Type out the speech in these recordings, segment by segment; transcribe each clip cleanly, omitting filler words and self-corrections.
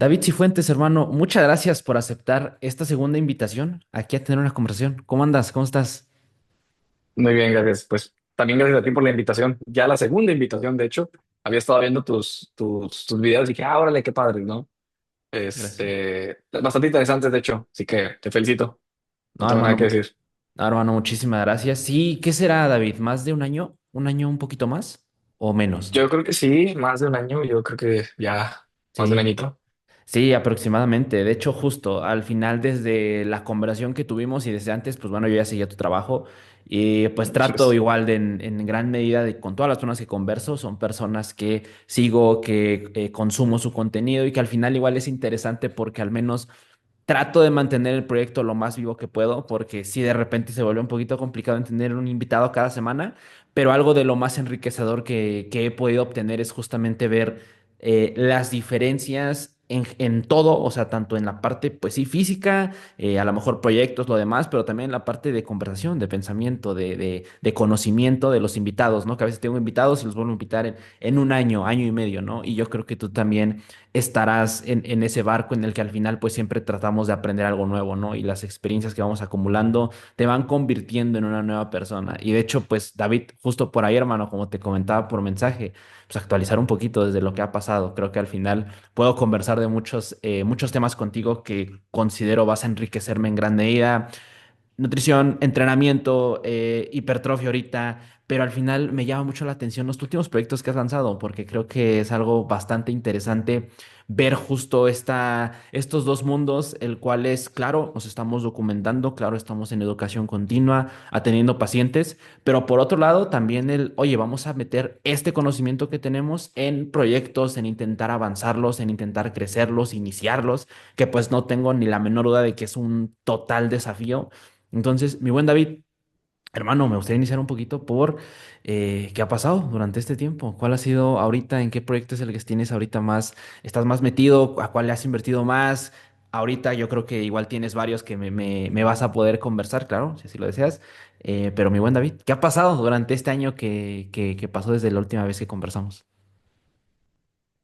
David Cifuentes, hermano, muchas gracias por aceptar esta segunda invitación aquí a tener una conversación. ¿Cómo andas? ¿Cómo estás? Muy bien, gracias. Pues también gracias a ti por la invitación. Ya la segunda invitación, de hecho, había estado viendo tus videos y dije, órale, qué padre, ¿no? Gracias. Bastante interesantes, de hecho, así que te felicito. No No, tengo nada que hermano, decir. no, hermano, muchísimas gracias. Sí, ¿qué será, David? ¿Más de un año? ¿Un año un poquito más? ¿O menos? Yo creo que sí, más de un año, yo creo que ya más de un Sí. añito. Sí, aproximadamente. De hecho, justo al final, desde la conversación que tuvimos y desde antes, pues bueno, yo ya seguía tu trabajo y pues trato Pues, igual de en gran medida de con todas las personas que converso, son personas que sigo, que consumo su contenido y que al final igual es interesante porque al menos trato de mantener el proyecto lo más vivo que puedo, porque sí de repente se vuelve un poquito complicado en tener un invitado cada semana, pero algo de lo más enriquecedor que he podido obtener es justamente ver las diferencias en todo, o sea, tanto en la parte, pues sí, física, a lo mejor proyectos, lo demás, pero también en la parte de conversación, de pensamiento, de conocimiento de los invitados, ¿no? Que a veces tengo invitados y los vuelvo a invitar en un año, año y medio, ¿no? Y yo creo que tú también estarás en ese barco en el que al final pues siempre tratamos de aprender algo nuevo, ¿no? Y las experiencias que vamos acumulando te van convirtiendo en una nueva persona. Y de hecho, pues David, justo por ahí, hermano, como te comentaba por mensaje, pues actualizar un poquito desde lo que ha pasado. Creo que al final puedo conversar de muchos temas contigo que considero vas a enriquecerme en gran medida nutrición, entrenamiento, hipertrofia ahorita, pero al final me llama mucho la atención los últimos proyectos que has lanzado, porque creo que es algo bastante interesante ver justo estos dos mundos, el cual es, claro, nos estamos documentando, claro, estamos en educación continua, atendiendo pacientes, pero por otro lado también oye, vamos a meter este conocimiento que tenemos en proyectos, en intentar avanzarlos, en intentar crecerlos, iniciarlos, que pues no tengo ni la menor duda de que es un total desafío. Entonces, mi buen David, hermano, me gustaría iniciar un poquito por qué ha pasado durante este tiempo. ¿Cuál ha sido ahorita? ¿En qué proyecto es el que tienes ahorita más, estás más metido? ¿A cuál le has invertido más? Ahorita yo creo que igual tienes varios que me vas a poder conversar, claro, si así lo deseas. Pero mi buen David, ¿qué ha pasado durante este año que pasó desde la última vez que conversamos?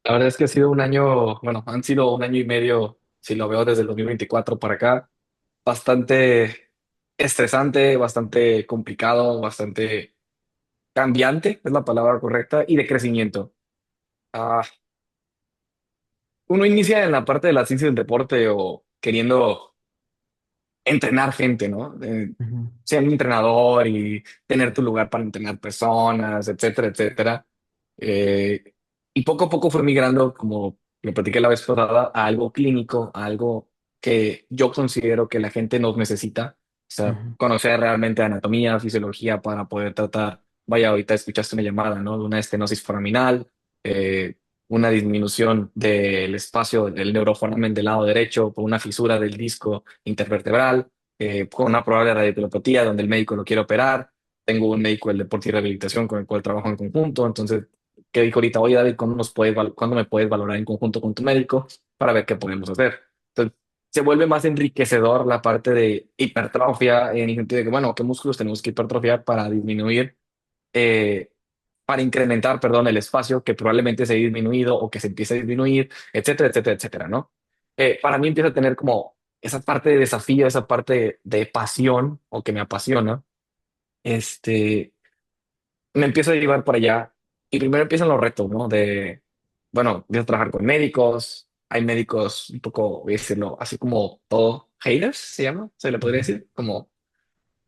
la verdad es que ha sido un año, bueno, han sido un año y medio, si lo veo desde el 2024 para acá, bastante estresante, bastante complicado, bastante cambiante, es la palabra correcta, y de crecimiento. Ah, Uno inicia en la parte de la ciencia del deporte o queriendo entrenar gente, ¿no? Ujú, Ser un entrenador y tener tu lugar para entrenar personas, etcétera, etcétera. Eh, y poco a poco fue migrando, como lo platiqué la vez pasada, a algo clínico, a algo que yo considero que la gente nos necesita. O sea, ujú, conocer realmente anatomía, fisiología para poder tratar. Vaya, ahorita escuchaste una llamada, ¿no? De una estenosis foraminal, eh, una disminución del espacio del neuroforamen del lado derecho por una fisura del disco intervertebral, con una probable radiculopatía donde el médico lo quiere operar. Tengo un médico del deporte y rehabilitación con el cual trabajo en conjunto. Entonces, ¿qué dijo ahorita? Oye, David, ¿cuándo me puedes valorar en conjunto con tu médico para ver qué podemos hacer? Entonces, se vuelve más enriquecedor la parte de hipertrofia en el sentido de que, bueno, ¿qué músculos tenemos que hipertrofiar para disminuir, eh, para incrementar, perdón, el espacio que probablemente se ha disminuido o que se empiece a disminuir, etcétera, etcétera, etcétera, ¿no? Para mí empieza a tener como esa parte de desafío, esa parte de pasión o que me apasiona, este, me empiezo a llevar para allá y primero empiezan los retos, ¿no? Bueno, empiezo a trabajar con médicos, hay médicos un poco, voy a decirlo, así como todo, haters se llama, se le podría ujú. decir, como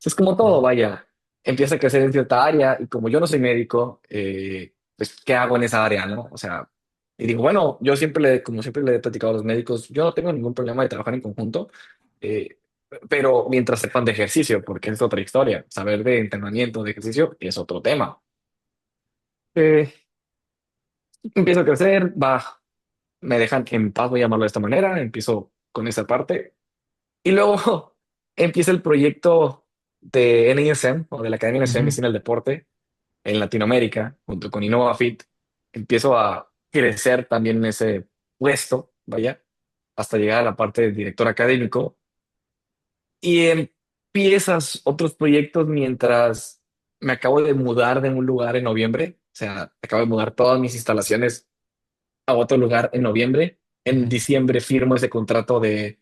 es como todo, Sí. vaya. Empieza a crecer en cierta área y como yo no soy médico, pues, ¿qué hago en esa área, no? O sea, y digo, bueno, yo siempre como siempre le he platicado a los médicos, yo no tengo ningún problema de trabajar en conjunto, eh, pero mientras sepan de ejercicio, porque es otra historia. Saber de entrenamiento, de ejercicio, es otro tema. Eh, Empiezo a crecer, me dejan en paz, voy a llamarlo de esta manera, empiezo con esa parte. Y luego empieza el proyecto de NISM o de la Academia Nacional de Ujú. Medicina del Deporte en Latinoamérica, junto con InnovaFit. Empiezo a crecer también en ese puesto, vaya, hasta llegar a la parte de director académico. Y empiezas otros proyectos mientras me acabo de mudar de un lugar en noviembre. O sea, acabo de mudar todas mis instalaciones a otro lugar en noviembre. En diciembre firmo ese contrato de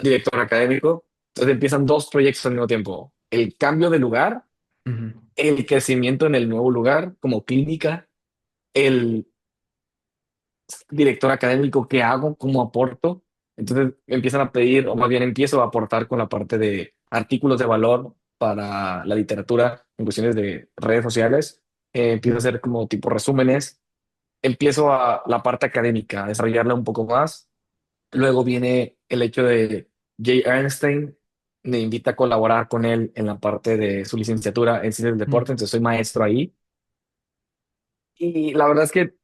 director académico. Entonces empiezan dos proyectos al mismo tiempo. El cambio de lugar, Ujú, el crecimiento en el nuevo lugar como clínica, el director académico, qué hago, cómo aporto. Entonces empiezan a pedir, o más bien empiezo a aportar con la parte de artículos de valor para la literatura en cuestiones de redes sociales. Empiezo a hacer como tipo resúmenes. Empiezo a la parte académica, a desarrollarla un poco más. Luego viene el hecho de Jay Ernstein me invita a colaborar con él en la parte de su licenciatura en ciencias del ujú. deporte, entonces soy maestro ahí. Y la verdad es que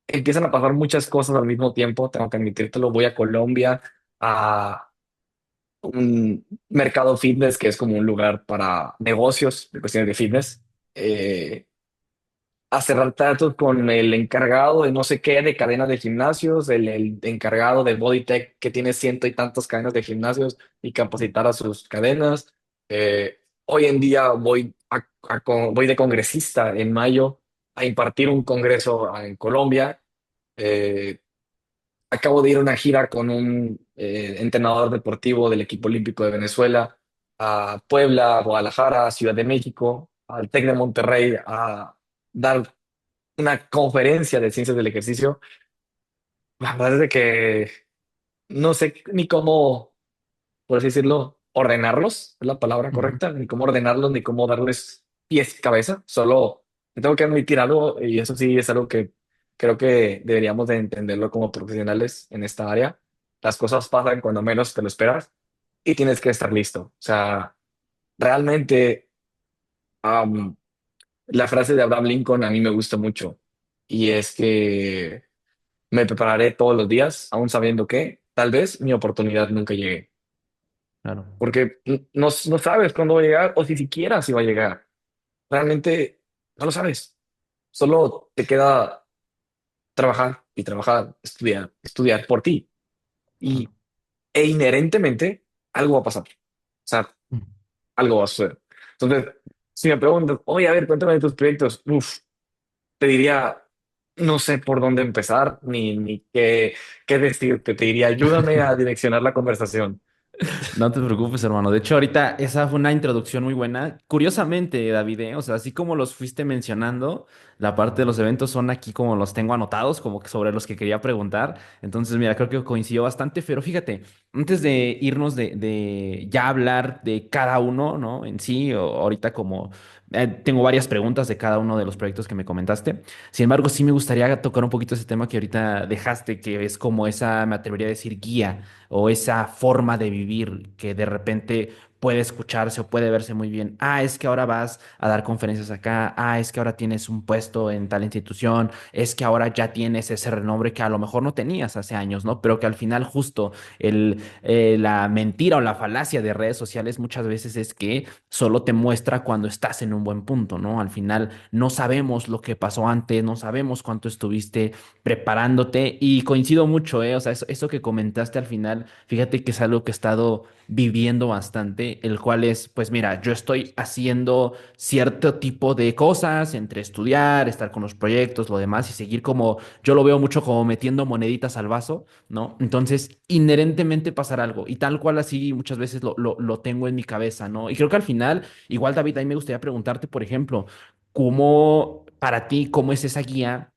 empiezan a pasar muchas cosas al mismo tiempo, tengo que admitírtelo, voy a Colombia, a un mercado fitness que es como un lugar para negocios de cuestiones de fitness. Eh, a cerrar tratos con el encargado de no sé qué de cadenas de gimnasios, el encargado de Bodytech que tiene ciento y tantas cadenas de gimnasios y capacitar a sus cadenas. Hoy en día voy de congresista en mayo a impartir un congreso en Colombia. Eh, Acabo de ir a una gira con un entrenador deportivo del equipo olímpico de Venezuela a Puebla, a Guadalajara, a Ciudad de México, al TEC de Monterrey a dar una conferencia de ciencias del ejercicio. La verdad es de que no sé ni cómo, por así decirlo, ordenarlos, es la palabra Ujú. correcta, ni cómo ordenarlos, ni cómo darles pies y cabeza. Solo te tengo que admitir algo, y eso sí es algo que creo que deberíamos de entenderlo como profesionales en esta área. Las cosas pasan cuando menos te lo esperas y tienes que estar listo. O sea, realmente am, la frase de Abraham Lincoln a mí me gusta mucho y es que me prepararé todos los días, aún sabiendo que tal vez mi oportunidad nunca llegue, Claro. porque no sabes cuándo va a llegar o si siquiera si va a llegar. Realmente no lo sabes. Solo te queda trabajar y trabajar, estudiar, estudiar por ti. Y, Claro. inherentemente algo va a pasar. O sea, Ujú. algo va a suceder. Entonces, si me preguntas, oye, a ver, cuéntame de tus proyectos, uf, te diría, no sé por dónde empezar ni qué decirte. Te diría, ayúdame a direccionar la conversación. No te preocupes, hermano. De hecho, ahorita esa fue una introducción muy buena. Curiosamente, David, o sea, así como los fuiste mencionando, la parte de los eventos son aquí como los tengo anotados, como que sobre los que quería preguntar. Entonces, mira, creo que coincidió bastante. Pero fíjate, antes de irnos de ya hablar de cada uno, ¿no? En sí, o ahorita como tengo varias preguntas de cada uno de los proyectos que me comentaste. Sin embargo, sí me gustaría tocar un poquito ese tema que ahorita dejaste, que es como esa, me atrevería a decir, guía o esa forma de vivir que de repente puede escucharse o puede verse muy bien. Ah, es que ahora vas a dar conferencias acá. Ah, es que ahora tienes un puesto en tal institución. Es que ahora ya tienes ese renombre que a lo mejor no tenías hace años, ¿no? Pero que al final justo la mentira o la falacia de redes sociales muchas veces es que solo te muestra cuando estás en un buen punto, ¿no? Al final no sabemos lo que pasó antes, no sabemos cuánto estuviste preparándote y coincido mucho, ¿eh? O sea, eso que comentaste al final, fíjate que es algo que he estado viviendo bastante, el cual es, pues mira, yo estoy haciendo cierto tipo de cosas entre estudiar, estar con los proyectos, lo demás y seguir como, yo lo veo mucho como metiendo moneditas al vaso, ¿no? Entonces, inherentemente pasar algo y tal cual así muchas veces lo tengo en mi cabeza, ¿no? Y creo que al final, igual David, a mí me gustaría preguntarte, por ejemplo, ¿cómo para ti, cómo es esa guía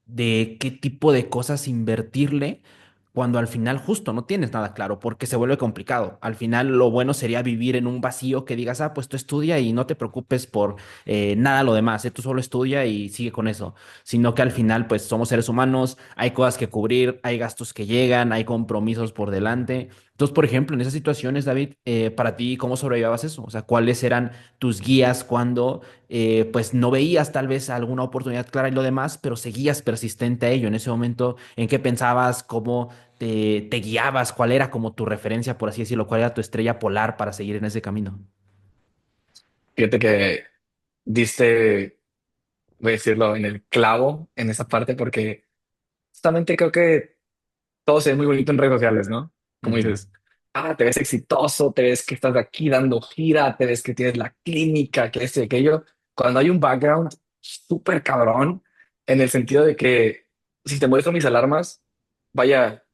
de qué tipo de cosas invertirle cuando al final justo no tienes nada claro, porque se vuelve complicado? Al final lo bueno sería vivir en un vacío que digas, ah, pues tú estudia y no te preocupes por nada lo demás, tú solo estudia y sigue con eso, sino que al final pues somos seres humanos, hay cosas que cubrir, hay gastos que llegan, hay compromisos por delante. Entonces, por ejemplo, en esas situaciones, David, para ti, ¿cómo sobrellevabas eso? O sea, ¿cuáles eran tus guías cuando pues no veías tal vez alguna oportunidad clara y lo demás, pero seguías persistente a ello? En ese momento, ¿en qué pensabas? ¿Cómo te guiabas? ¿Cuál era como tu referencia, por así decirlo? ¿Cuál era tu estrella polar para seguir en ese camino? Fíjate que diste, voy a decirlo, en el clavo en esa parte, porque justamente creo que todo se ve muy bonito en redes sociales, ¿no? Como Ujú. dices, te ves exitoso, te ves que estás aquí dando gira, te ves que tienes la clínica, que esto y aquello. Cuando hay un background súper cabrón, en el sentido de que si te muestro mis alarmas, vaya,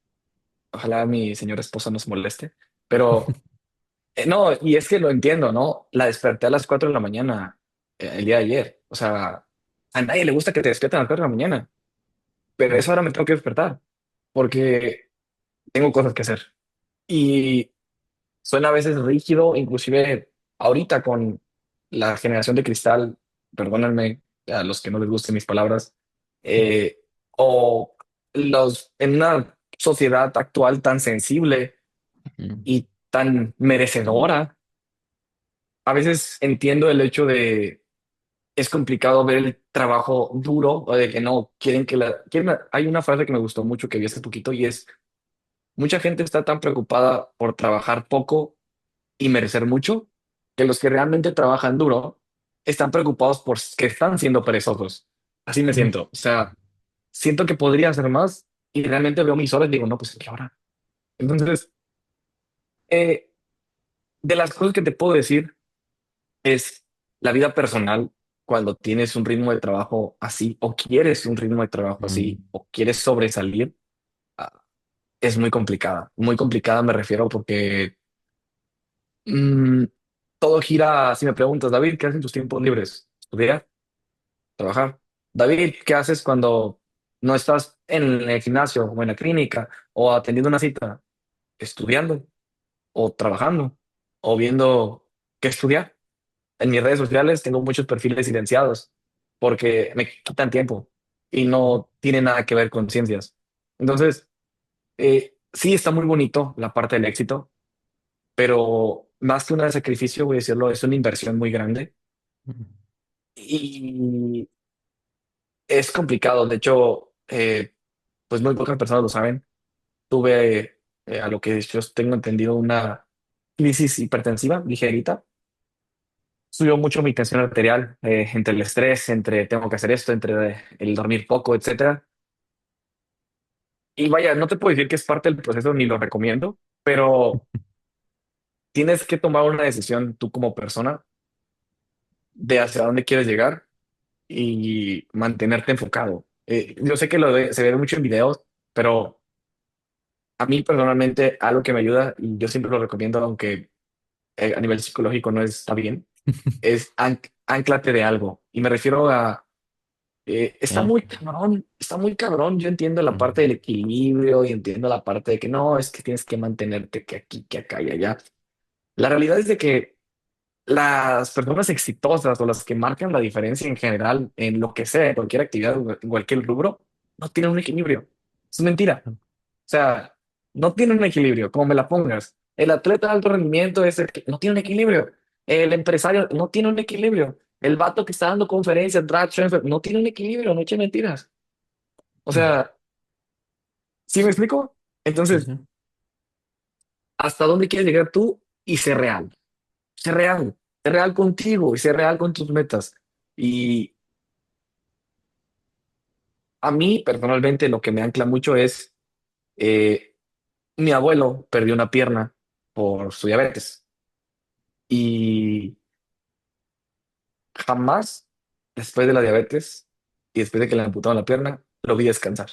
ojalá mi señora esposa no se moleste, pero no, y es que lo entiendo, ¿no? La desperté a las 4 de la mañana el día de ayer. O sea, a nadie le gusta que te despierten a las 4 de la mañana, pero a esa hora me tengo que despertar porque tengo cosas que hacer. Y suena a veces rígido, inclusive ahorita con la generación de cristal, perdónenme a los que no les gusten mis palabras, eh, o los en una sociedad actual tan sensible Mm, y tan merecedora, a veces entiendo el hecho de es complicado ver el trabajo duro o de que no quieren que hay una frase que me gustó mucho que vi hace poquito y es mucha gente está tan preocupada por trabajar poco y merecer mucho, que los que realmente trabajan duro están preocupados por que están siendo perezosos. Así me mm, siento. O sea, siento que podría hacer más y realmente veo mis horas y digo, no, pues ¿qué hora? Entonces, eh, de las cosas que te puedo decir es la vida personal cuando tienes un ritmo de trabajo así o quieres un ritmo de trabajo mm, así o quieres sobresalir, ah, es muy complicada. Muy complicada me refiero porque mm, todo gira, si me preguntas, David, ¿qué haces en tus tiempos libres? Estudiar, trabajar. David, ¿qué haces cuando no estás en el gimnasio o en la clínica o atendiendo una cita? Estudiando o trabajando o viendo qué estudiar. En mis redes sociales tengo muchos perfiles silenciados porque me quitan tiempo y no tiene nada que ver con ciencias. Entonces, sí está muy bonito la parte del éxito, pero más que un sacrificio, voy a decirlo, es una inversión muy grande mm, y es complicado. De hecho, pues muy pocas personas lo saben. Tuve, a lo que yo tengo entendido, una crisis hipertensiva ligerita. Subió mucho mi tensión arterial, entre el estrés, entre tengo que hacer esto, entre el dormir poco, etcétera. Y vaya, no te puedo decir que es parte del proceso ni lo recomiendo, pero tienes que tomar una decisión tú como persona de hacia dónde quieres llegar y mantenerte enfocado. Yo sé que se ve mucho en videos, pero a mí personalmente algo que me ayuda, y yo siempre lo recomiendo, aunque a nivel psicológico no está bien, es anclate de algo. Y me refiero a, está sí, muy cabrón, está muy cabrón. Yo entiendo la parte mm, del equilibrio y entiendo la parte de que no, es que tienes que mantenerte que aquí, que acá y allá. La realidad es de que las personas exitosas o las que marcan la diferencia en general en lo que sea, en cualquier actividad, en cualquier rubro, no tienen un equilibrio. Es mentira. O sea, no tiene un equilibrio, como me la pongas. El atleta de alto rendimiento es el que no tiene un equilibrio. El empresario no tiene un equilibrio. El vato que está dando conferencias, drag show, no tiene un equilibrio, no eche mentiras. O mm, sea, ¿sí me explico? sí, Entonces, sí. ¿hasta dónde quieres llegar tú? Y ser real. Ser real. Ser real contigo y ser real con tus metas. Y a mí, personalmente, lo que me ancla mucho es, eh, mi abuelo perdió una pierna por su diabetes. Y jamás, después de la diabetes y después de que le amputaron la pierna, lo vi descansar.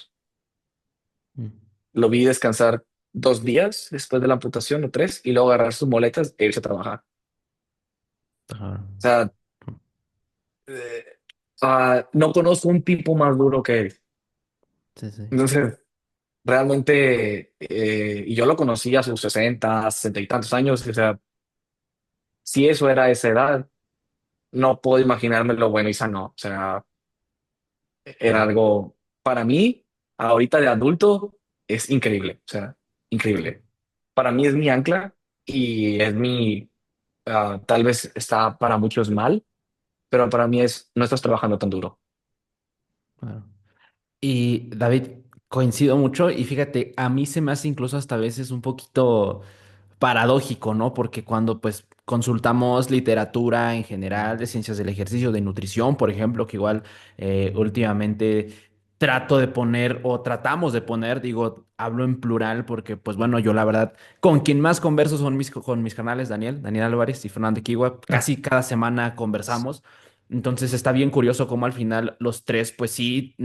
Mm, Lo vi descansar 2 días después de la amputación o tres y luego agarrar sus moletas e irse a trabajar. claro. O sea, eh, no conozco un tipo más duro que él. Sí, sí. Entonces, realmente, y yo lo conocí a sus 60, 60 y tantos años. O sea, si eso era esa edad, no puedo imaginarme lo bueno y sano. O sea, era Mm, algo para mí, ahorita de adulto, es increíble, o sea, increíble. Para mí es mi ancla y es mi, tal vez está para muchos mal, pero para mí es, no estás trabajando tan duro. claro. Y David, coincido mucho y fíjate, a mí se me hace incluso hasta a veces un poquito paradójico, ¿no? Porque cuando pues consultamos literatura en general de ciencias del ejercicio, de nutrición, por ejemplo, que igual últimamente trato de poner o tratamos de poner, digo, hablo en plural porque pues bueno, yo la verdad, con quien más converso son con mis canales, Daniel Álvarez y Fernando Kiwa, casi cada semana conversamos. Entonces está bien curioso cómo al final los tres, pues sí,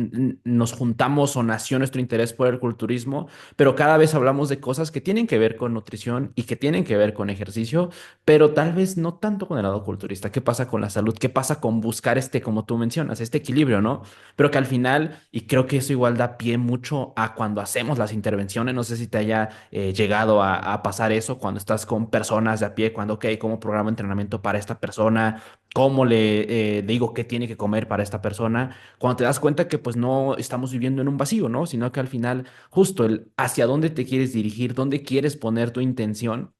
nos juntamos o nació nuestro interés por el culturismo, pero cada vez hablamos de cosas que tienen que ver con nutrición y que tienen que ver con ejercicio, pero tal vez no tanto con el lado culturista. ¿Qué pasa con la salud? ¿Qué pasa con buscar este, como tú mencionas, este equilibrio, ¿no? Pero que al final, y creo que eso igual da pie mucho a cuando hacemos las intervenciones, no sé si te haya llegado a pasar eso cuando estás con personas de a pie, cuando, ok, ¿cómo programa entrenamiento para esta persona? ¿Cómo le digo qué tiene que comer para esta persona? Cuando te das cuenta que pues no estamos viviendo en un vacío, ¿no? Sino que al final justo el hacia dónde te quieres dirigir, dónde quieres poner tu intención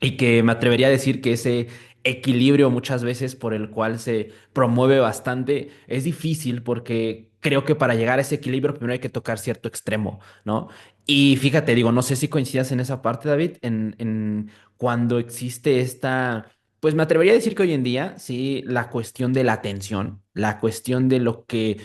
y que me atrevería a decir que ese equilibrio muchas veces por el cual se promueve bastante es difícil porque creo que para llegar a ese equilibrio primero hay que tocar cierto extremo, ¿no? Y fíjate, digo, no sé si coincidas en esa parte, David, en cuando existe esta, pues me atrevería a decir que hoy en día, sí, la cuestión de la atención, la cuestión de lo que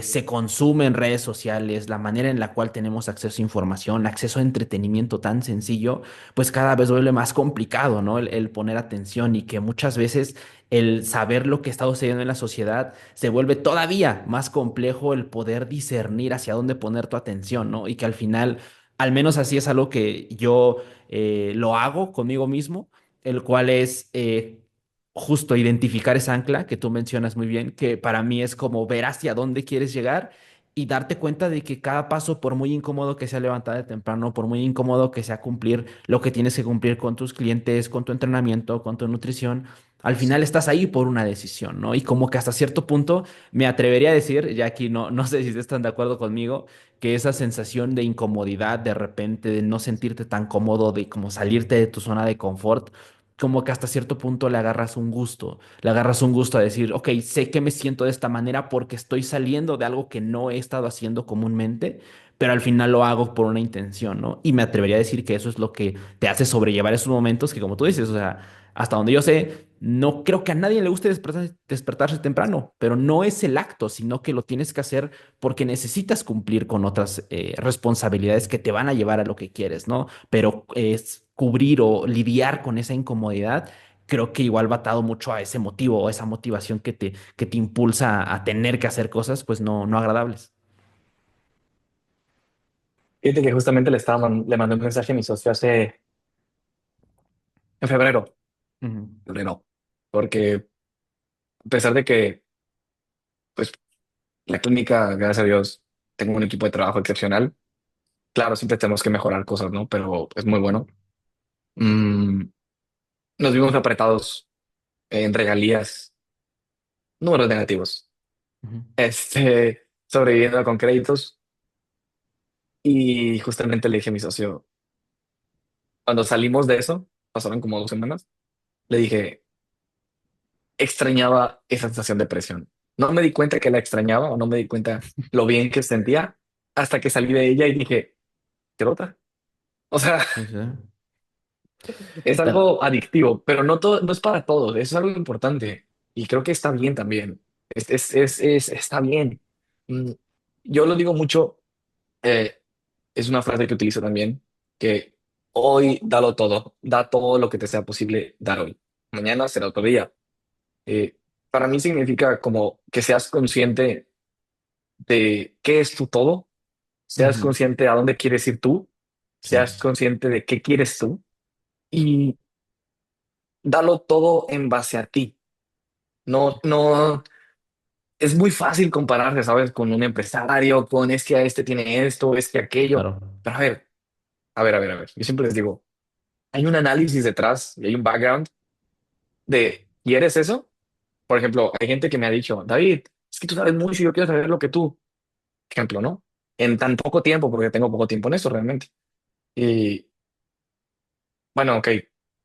se consume en redes sociales, la manera en la cual tenemos acceso a información, acceso a entretenimiento tan sencillo pues cada vez vuelve más complicado, ¿no? El poner atención y que muchas veces el saber lo que está sucediendo en la sociedad se vuelve todavía más complejo el poder discernir hacia dónde poner tu atención, ¿no? Y que al final, al menos así es algo que yo lo hago conmigo mismo, el cual es justo identificar esa ancla que tú mencionas muy bien, que para mí es como ver hacia dónde quieres llegar y darte cuenta de que cada paso, por muy incómodo que sea levantar de temprano, por muy incómodo que sea cumplir lo que tienes que cumplir con tus clientes, con tu entrenamiento, con tu nutrición, al final estás ahí por una decisión, ¿no? Y como que hasta cierto punto me atrevería a decir, ya aquí no sé si están de acuerdo conmigo, que esa sensación de incomodidad de repente, de no sentirte tan cómodo, de como salirte de tu zona de confort, como que hasta cierto punto le agarras un gusto a decir, ok, sé que me siento de esta manera porque estoy saliendo de algo que no he estado haciendo comúnmente, pero al final lo hago por una intención, ¿no? Y me atrevería a decir que eso es lo que te hace sobrellevar esos momentos que, como tú dices, o sea, hasta donde yo sé, no creo que a nadie le guste despertarse temprano, pero no es el acto, sino que lo tienes que hacer porque necesitas cumplir con otras responsabilidades que te van a llevar a lo que quieres, ¿no? Pero es cubrir o lidiar con esa incomodidad, creo que igual va atado mucho a ese motivo o esa motivación que te impulsa a tener que hacer cosas, pues no agradables. Fíjate que justamente le mandé un mensaje a mi socio en febrero, Ujú, febrero, porque a pesar de que, pues, la clínica, gracias a Dios, tengo un equipo de trabajo excepcional. Claro, siempre tenemos que mejorar cosas, ¿no? Pero es muy bueno. Mm, nos vimos apretados en regalías, números negativos, ujú, sobreviviendo con créditos. Y justamente le dije a mi socio, cuando salimos de eso, pasaron como 2 semanas, le dije, extrañaba esa sensación de presión. No me di cuenta que la extrañaba o no me di cuenta lo bien que sentía hasta que salí de ella y dije, ¿qué otra? O sea, sí, sí. es Ta- algo adictivo, pero no todo, no es para todos, eso es algo importante y creo que está bien también. Está bien. Mm, Yo lo digo mucho, eh, es una frase que utilizo también, que hoy dalo todo, da todo lo que te sea posible dar hoy. Mañana será otro día. Eh, para mí significa como que seas consciente de qué es tu todo, seas ujú, consciente a dónde quieres ir tú, sí, seas consciente de qué quieres tú y dalo todo en base a ti. No, es muy fácil compararse, ¿sabes? Con un empresario, con es que a este tiene esto, es que aquello. claro. Pero a ver. Yo siempre les digo, hay un análisis detrás y hay un background de, ¿quieres eso? Por ejemplo, hay gente que me ha dicho, David, es que tú sabes mucho y yo quiero saber lo que tú. Ejemplo, ¿no? En tan poco tiempo, porque tengo poco tiempo en eso realmente. Y bueno, ok,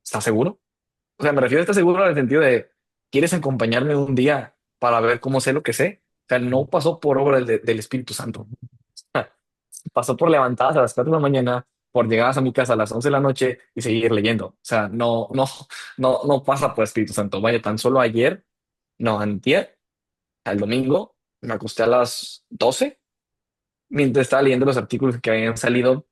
¿estás seguro? O sea, me refiero a estar seguro en el sentido de, ¿quieres acompañarme un día para ver cómo sé lo que sé? O sea, no pasó por obra del Espíritu Santo. Pasó por levantadas a las 4 de la mañana, por llegadas a mi casa a las 11 de la noche y seguir leyendo. O sea, no pasa por Espíritu Santo. Vaya, tan solo ayer, no, antier, el domingo, me acosté a las 12 mientras estaba leyendo los artículos que habían salido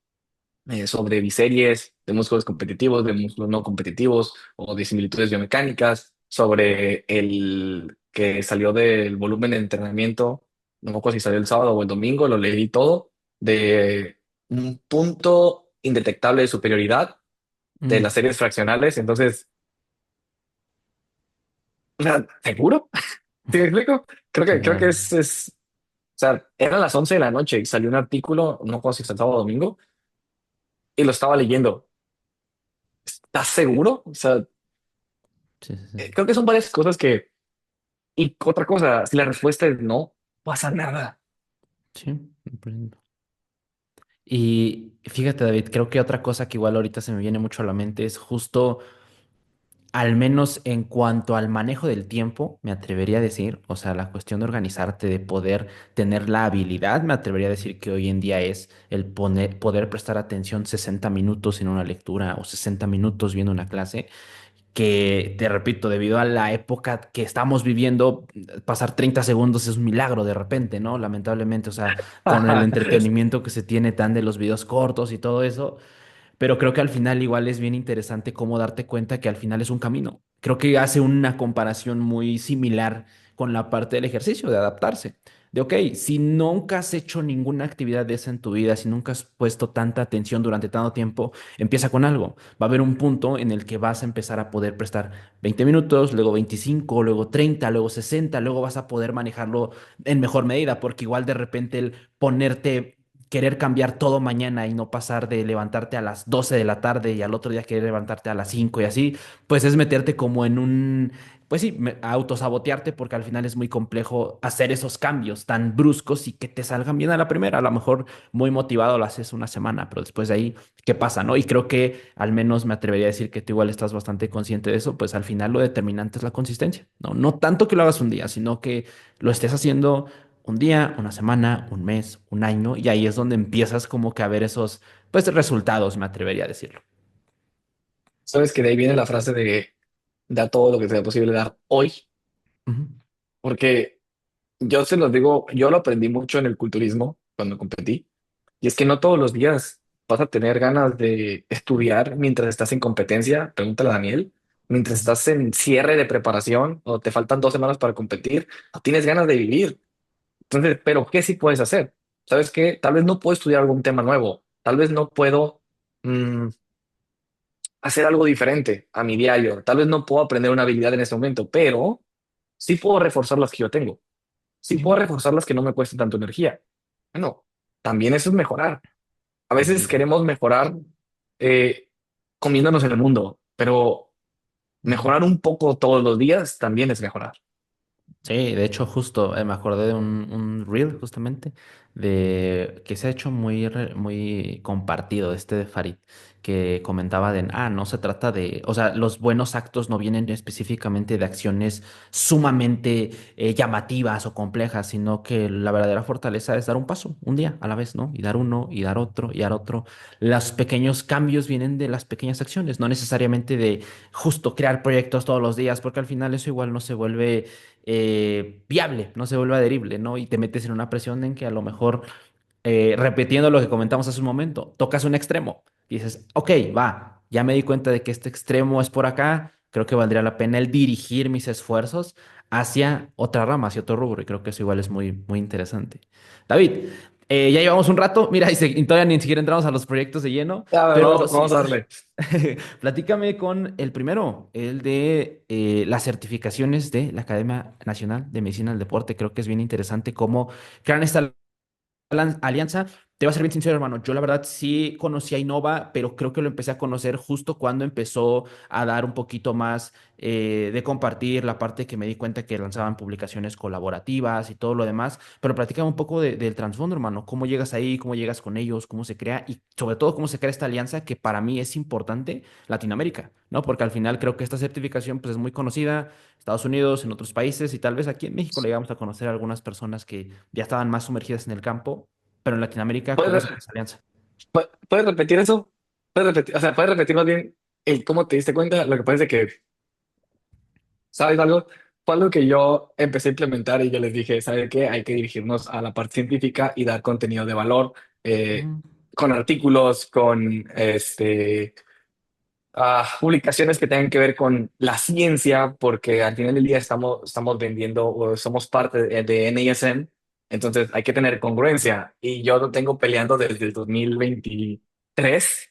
sobre biseries de músculos competitivos, de músculos no competitivos o de similitudes biomecánicas, sobre el que salió del volumen de entrenamiento, no me acuerdo si salió el sábado o el domingo, lo leí todo, de un punto indetectable de superioridad de las Mm, series fraccionales. Entonces, o sea, ¿seguro? ¿Sí me explico? Creo que claro. o sea, eran las 11 de la noche y salió un artículo, no me acuerdo si fue el sábado o domingo, y lo estaba leyendo. ¿Estás seguro? O sea, Sí, sí, sí. creo que son varias cosas que... Y otra cosa, si la respuesta es no, pasa nada. Sí, entiendo. Y fíjate, David, creo que otra cosa que igual ahorita se me viene mucho a la mente es justo, al menos en cuanto al manejo del tiempo, me atrevería a decir, o sea, la cuestión de organizarte, de poder tener la habilidad, me atrevería a decir que hoy en día es el poder prestar atención 60 minutos en una lectura o 60 minutos viendo una clase que, te repito, debido a la época que estamos viviendo, pasar 30 segundos es un milagro de repente, ¿no? Lamentablemente, o sea, con el entretenimiento que se tiene tan de los videos cortos y todo eso, pero creo que al final igual es bien interesante cómo darte cuenta que al final es un camino. Creo que hace una comparación muy similar con la parte del ejercicio, de adaptarse. De, ok, si nunca has hecho ninguna actividad de esa en tu vida, si nunca has puesto tanta atención durante tanto tiempo, empieza con algo. Va a haber un punto en el que vas a empezar a poder prestar 20 minutos, luego 25, luego 30, luego 60, luego vas a poder manejarlo en mejor medida, porque igual de repente el ponerte querer cambiar todo mañana y no pasar de levantarte a las 12 de la tarde y al otro día querer levantarte a las 5 y así, pues es meterte como en un, pues sí, autosabotearte porque al final es muy complejo hacer esos cambios tan bruscos y que te salgan bien a la primera. A lo mejor muy motivado lo haces una semana, pero después de ahí, ¿qué pasa, no? Y creo que al menos me atrevería a decir que tú igual estás bastante consciente de eso, pues al final lo determinante es la consistencia, ¿no? No tanto que lo hagas un día, sino que lo estés haciendo un día, una semana, un mes, un año, y ahí es donde empiezas como que a ver esos, pues, resultados, me atrevería a decirlo. Sabes que de ahí viene la frase de da todo lo que sea posible dar hoy, Ujú, porque yo se los digo, yo lo aprendí mucho en el culturismo cuando competí, y es que no todos los días vas a tener ganas de estudiar mientras estás en competencia, pregúntale a Daniel, mientras ujú, estás en cierre de preparación o te faltan 2 semanas para competir, no tienes ganas de vivir. Entonces, pero ¿qué sí puedes hacer? ¿Sabes qué? Tal vez no puedo estudiar algún tema nuevo, tal vez no puedo mm, hacer algo diferente a mi diario, tal vez no puedo aprender una habilidad en ese momento, pero sí puedo reforzar las que yo tengo, sí ujú. puedo reforzar las que no me cuesten tanto energía. Bueno, también eso es mejorar. A veces Entiendo. queremos mejorar eh, comiéndonos en el mundo, pero Ujú. mejorar un poco todos los días también es mejorar. Sí, de hecho, justo me acordé de un reel justamente de que se ha hecho muy, muy compartido, este de Farid, que comentaba de, no se trata de, o sea, los buenos actos no vienen específicamente de acciones sumamente llamativas o complejas, sino que la verdadera fortaleza es dar un paso, un día a la vez, ¿no? Y dar uno, y dar otro, y dar otro. Los pequeños cambios vienen de las pequeñas acciones, no necesariamente de justo crear proyectos todos los días, porque al final eso igual no se vuelve viable, no se vuelve adherible, ¿no? Y te metes en una presión en que a lo mejor, repitiendo lo que comentamos hace un momento, tocas un extremo y dices, ok, va, ya me di cuenta de que este extremo es por acá, creo que valdría la pena el dirigir mis esfuerzos hacia otra rama, hacia otro rubro, y creo que eso igual es muy, muy interesante. David, ya llevamos un rato, mira, y todavía ni siquiera entramos a los proyectos de lleno, A ver, pero vamos sí. a darle. Platícame con el primero, el de las certificaciones de la Academia Nacional de Medicina del Deporte. Creo que es bien interesante cómo crean esta alianza. Te voy a ser bien sincero, hermano. Yo la verdad sí conocí a Innova, pero creo que lo empecé a conocer justo cuando empezó a dar un poquito más de compartir la parte que me di cuenta que lanzaban publicaciones colaborativas y todo lo demás. Pero platícame un poco del trasfondo, hermano. ¿Cómo llegas ahí? ¿Cómo llegas con ellos? ¿Cómo se crea? Y sobre todo, ¿cómo se crea esta alianza que para mí es importante, Latinoamérica, ¿no? Porque al final creo que esta certificación pues es muy conocida, Estados Unidos, en otros países y tal vez aquí en México le llegamos a conocer a algunas personas que ya estaban más sumergidas en el campo, pero en Latinoamérica, ¿cómo ¿Puedes, se esa alianza? puedes repetir eso? ¿Puedes repetir, o sea, puedes repetir más bien el cómo te diste cuenta? Lo que parece que, ¿sabes algo? Fue algo que yo empecé a implementar y yo les dije, ¿sabe qué? Hay que dirigirnos a la parte científica y dar contenido de valor, Mm, con artículos, con, publicaciones que tengan que ver con la ciencia, porque al final del día estamos vendiendo o somos parte de NISM, entonces hay que tener congruencia. Y yo lo tengo peleando desde el 2023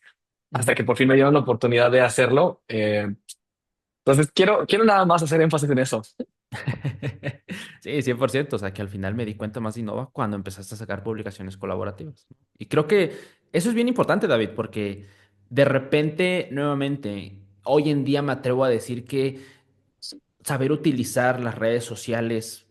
hasta Ujú. que por fin me dieron la oportunidad de hacerlo. Entonces quiero nada más hacer énfasis en eso. Sí, 100%. O sea, que al final me di cuenta más de Innova cuando empezaste a sacar publicaciones colaborativas. Y creo que eso es bien importante, David, porque de repente, nuevamente, hoy en día me atrevo a decir que saber utilizar las redes sociales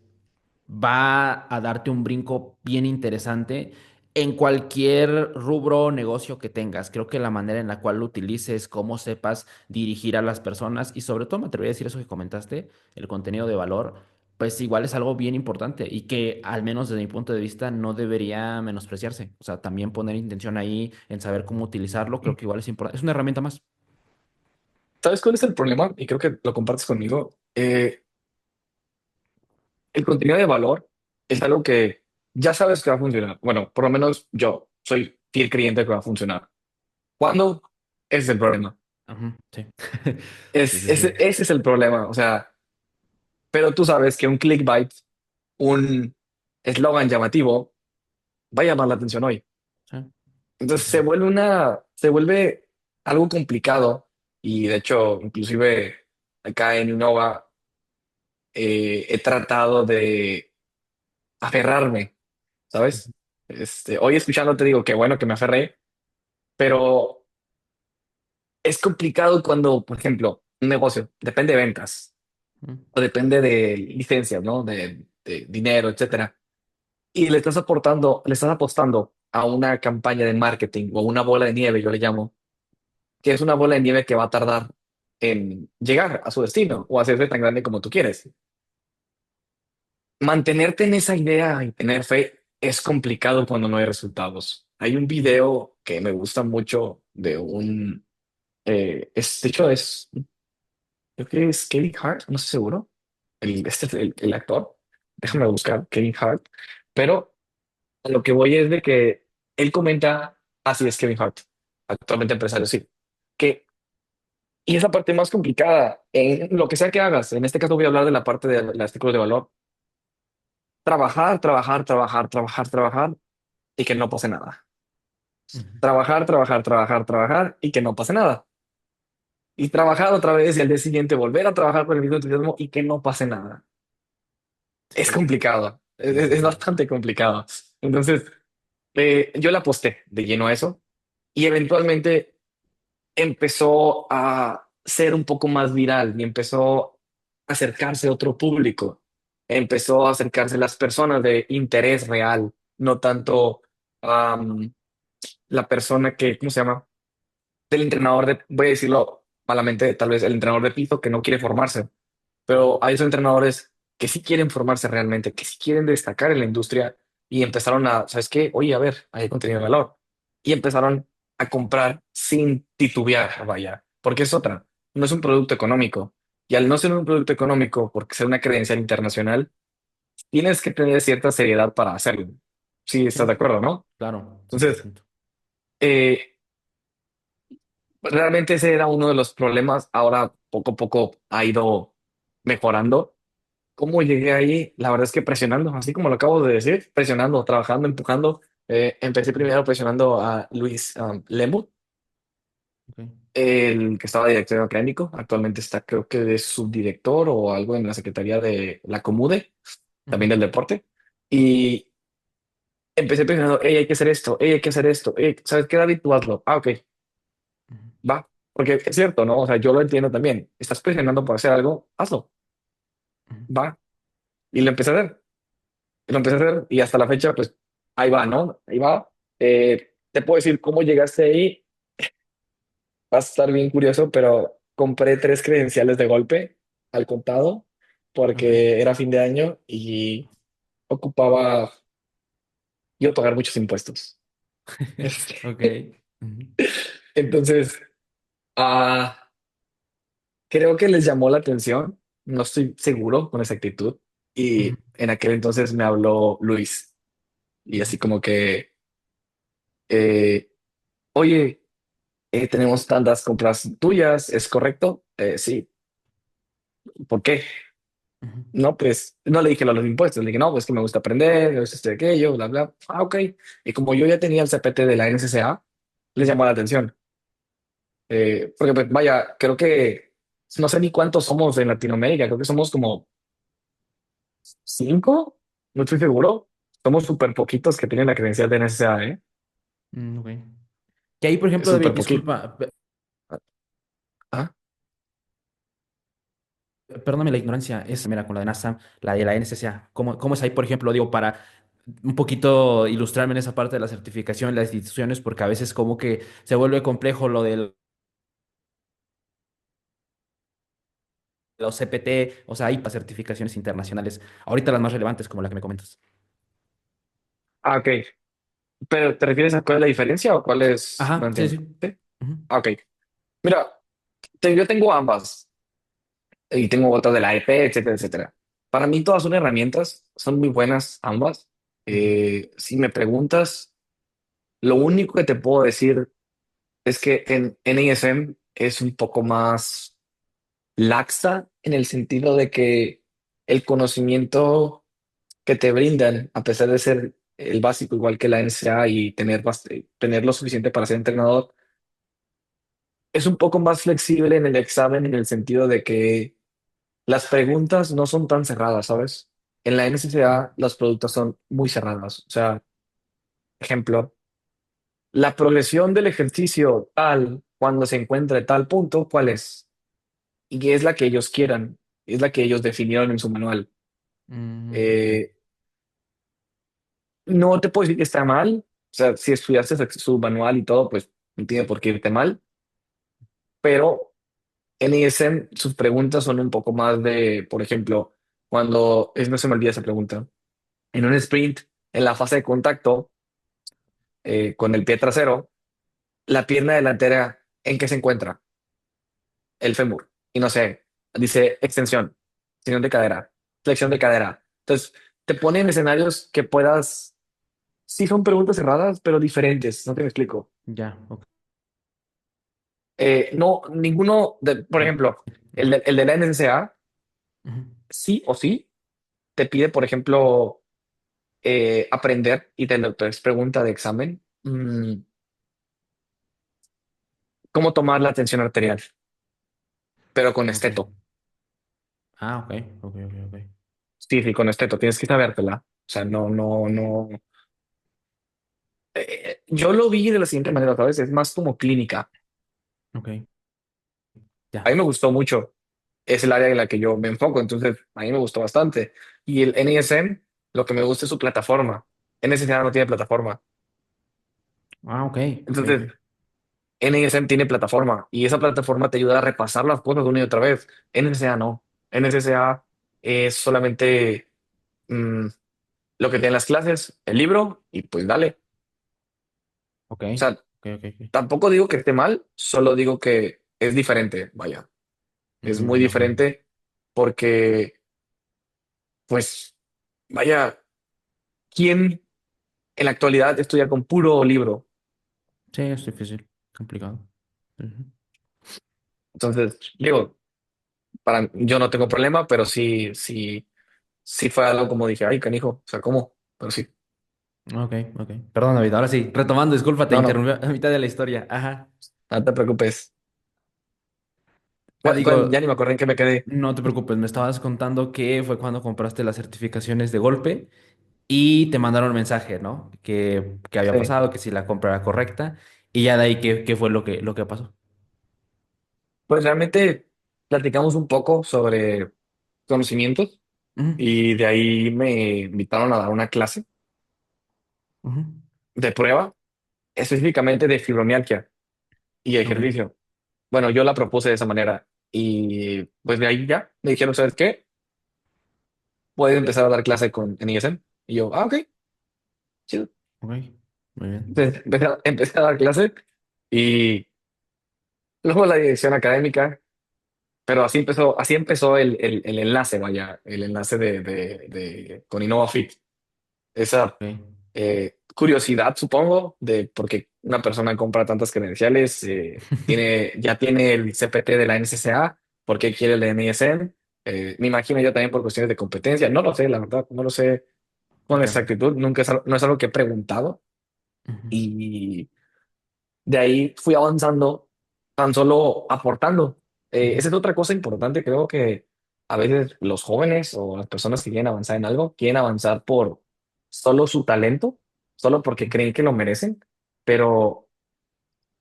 va a darte un brinco bien interesante en cualquier rubro o negocio que tengas. Creo que la manera en la cual lo utilices, cómo sepas dirigir a las personas y sobre todo me atrevería a decir eso que comentaste, el contenido de valor, pues igual es algo bien importante y que al menos desde mi punto de vista no debería menospreciarse. O sea, también poner intención ahí en saber cómo utilizarlo, creo que igual es importante. Es una herramienta más. ¿Sabes cuál es el problema? Y creo que lo compartes conmigo. El contenido de valor es algo que ya sabes que va a funcionar. Bueno, por lo menos yo soy fiel creyente que va a funcionar. ¿Cuándo? Ese es el problema. Ujú, sí. Sí, Es, sí, ese, sí. ese es el problema. O sea, pero tú sabes que un clickbait, un eslogan llamativo, va a llamar la atención hoy. Sí, sí, Entonces sí, sí. se vuelve algo complicado. Y de hecho, inclusive acá en Innova, he tratado de aferrarme, ¿sabes? Hoy escuchándote digo que bueno que me aferré, pero es complicado cuando, por ejemplo, un negocio depende de ventas Ujú, o depende de licencias, ¿no? De dinero, etcétera. Y le estás apostando a una campaña de marketing o una bola de nieve, yo le llamo, que es una bola de nieve que va a tardar en llegar a su destino o hacerse tan grande como tú quieres. Mantenerte en esa idea y tener fe es complicado cuando no hay resultados. Hay un video que me gusta mucho de de hecho creo que es Kevin Hart, no estoy seguro, este es el actor, déjame buscar Kevin Hart, pero a lo que voy es de que él comenta, así es Kevin Hart, actualmente empresario, sí, que, y es la parte más complicada en lo que sea que hagas, en este caso voy a hablar de la parte de las artículos de valor, trabajar, trabajar, trabajar, trabajar, trabajar y que no pase nada. ujú. Trabajar, trabajar, trabajar, trabajar y que no pase nada. Y trabajar otra vez y al día siguiente volver a trabajar con el mismo entusiasmo y que no pase nada. Es Sí, complicado, sí, sí, es sí. bastante complicado. Entonces, yo le aposté de lleno a eso y eventualmente empezó a ser un poco más viral y empezó a acercarse a otro público. Empezó a acercarse a las personas de interés real, no tanto am, la persona que, ¿cómo se llama? Del entrenador de, voy a decirlo malamente, tal vez el entrenador de piso que no quiere formarse, pero hay esos entrenadores que sí quieren formarse realmente, que sí quieren destacar en la industria y empezaron a, ¿sabes qué? Oye, a ver, hay contenido de valor. Y empezaron a comprar sin titubear, vaya, porque es otra, no es un producto económico. Y al no ser un producto económico, porque ser una credencial internacional, tienes que tener cierta seriedad para hacerlo. Sí, estás de Sí, acuerdo, ¿no? claro, Entonces, 100%. eh, realmente ese era uno de los problemas. Ahora poco a poco ha ido mejorando. ¿Cómo llegué ahí? La verdad es que presionando, así como lo acabo de decir, presionando, trabajando, empujando. Empecé Ujú, primero presionando a Luis Lemut, ok, el que estaba director académico. Actualmente está, creo que de subdirector o algo en la Secretaría de la Comude, ujú, también del deporte. Y empecé presionando, hey, hay que hacer esto, hey, hay que hacer esto. Hey, ¿sabes qué, David? Tú hazlo. Ah, ok, ujú, va. Porque es cierto, ¿no? O sea, yo lo entiendo también. Estás presionando por hacer algo, hazlo, ujú. va. Y lo empecé a hacer. Lo empecé a hacer y hasta la fecha, pues ahí va, ¿no? Ahí va. Te puedo decir cómo llegaste ahí. Vas a estar bien curioso, pero compré 3 credenciales de golpe al contado Ok, porque era fin de año y ocupaba yo pagar muchos impuestos. ok. Ujú, Entonces, ah, creo que les llamó la atención. No estoy seguro con exactitud. ujú, Y en aquel entonces me habló Luis y ujú, así como que, eh, oye, Tenemos tantas compras tuyas, ¿es correcto? Sí. ¿Por qué? Ujú, No, pues no le dije lo de los impuestos, le dije, no, pues que me gusta aprender, es este, aquello, bla, bla. Ah, ok. Y como yo ya tenía el CPT de la NSCA, les ujú. llamó la atención. Porque, pues, vaya, creo que no sé ni cuántos somos en Latinoamérica, creo que somos como cinco, no estoy seguro. Somos súper poquitos que tienen la credencial de NSCA, ¿eh? Ok. Que ahí, por Es ejemplo, David, súper poquito. disculpa, Ah, perdóname la ignorancia, es, mira, con la de NASA, la de la NSCA, ¿cómo es ahí, por ejemplo, digo, para un poquito ilustrarme en esa parte de la certificación, las instituciones, porque a veces como que se vuelve complejo lo de los CPT, o sea, hay para certificaciones internacionales, ahorita las más relevantes, como la que me comentas. ok. ¿Pero te refieres a cuál es la diferencia o cuál es? No Ajá, sí, entiendo. sí. ¿Sí? Ujú, Ah, ok. Mira, yo tengo ambas y tengo otra de la EP, etcétera, etcétera. Para mí todas son herramientas, son muy buenas ambas. ujú, Si me preguntas, lo único que te puedo decir es que en NISM es un poco más laxa en el sentido de que el conocimiento que te brindan, a pesar de ser el básico igual que la NSA y tener lo suficiente para ser entrenador, es un poco más flexible en el examen en el sentido de que las preguntas no son tan cerradas, ¿sabes? En la ujú, NSA las preguntas son muy cerradas. O sea, ejemplo, la progresión del ejercicio tal cuando se encuentre tal punto, ¿cuál es? Y es la que ellos quieran, es la que ellos definieron en su manual. ok. Eh, no te puedo decir que está mal, o sea, si estudiaste su manual y todo, pues no tiene por qué irte mal, pero en ISM sus preguntas son un poco más de, por ejemplo, no se me olvida esa pregunta, en un sprint, en la fase de contacto con el pie trasero, la pierna delantera, ¿en qué se encuentra? El fémur. Y no sé, dice extensión, extensión de cadera, flexión de cadera. Entonces, te pone en escenarios que puedas, sí son preguntas cerradas, pero diferentes, no te me explico. Ya, ok. No, ninguno, por ejemplo, el de la NSA, Ujú, sí o sí, te pide, por ejemplo, aprender y te es pregunta de examen, cómo tomar la tensión arterial, pero con ok. esteto. Ah, ok, ok, ok, ok. Sí, sí, con esteto, tienes que sabértela. O sea, no, no, no. Yo lo vi de la siguiente manera, ¿sabes? Es más como clínica. Ok, A mí ya. me gustó mucho. Es el área en la que yo me enfoco, entonces a mí me gustó bastante. Y el NISM, lo que me gusta es su plataforma. NSA no tiene plataforma. Ah, ok, ok, ok. Entonces, NSM tiene plataforma y esa plataforma te ayuda a repasar las cosas una y otra vez. NSA no. NSA es solamente mm, lo que tienen las clases, el libro y pues dale. Ok, O sea, ok, ok, ok. tampoco digo que esté mal, solo digo que es diferente, vaya. Es muy Ok. diferente porque, pues, vaya, ¿quién en la actualidad estudia con puro libro? Sí, es difícil, complicado. Ujú. Entonces, digo, yo no tengo problema, pero sí fue algo como dije, ay, canijo, o sea, ¿cómo? Pero sí, Ok, ok. Perdón, David, ahora sí, retomando, disculpa, te no, no, interrumpí a mitad de la historia. Ajá. no te preocupes. Ya Digo, ni me acuerdo en qué me quedé. no te preocupes, me estabas contando que fue cuando compraste las certificaciones de golpe y te mandaron un mensaje, ¿no? Que había Sí. pasado, que si la compra era correcta, y ya de ahí, ¿qué fue lo que pasó? Pues realmente platicamos un poco sobre conocimientos Ujú, y de ahí me invitaron a dar una clase ujú. de prueba específicamente de fibromialgia y Ok, ejercicio. Bueno, yo la propuse de esa manera y pues de ahí ya me dijeron, ¿sabes qué? Puedes empezar a dar clase en ISM. Y yo, ah, ok, chido. ok, muy bien. Empecé a dar clase y luego la dirección académica, pero así empezó el enlace, vaya, el enlace con InnovaFit. Esa Ok. curiosidad, supongo, de porque una persona compra tantas credenciales, ya tiene el CPT de la NSCA, ¿por qué quiere el NISM? Me imagino yo también por cuestiones de competencia, no lo sé, la verdad, no lo sé con Claro. exactitud, no es algo que he preguntado Ujú, y de ahí fui avanzando tan solo aportando. ujú, Esa es otra cosa importante, creo que a veces los jóvenes o las personas que quieren avanzar en algo, quieren avanzar por solo su talento, solo porque ujú. creen que lo merecen, pero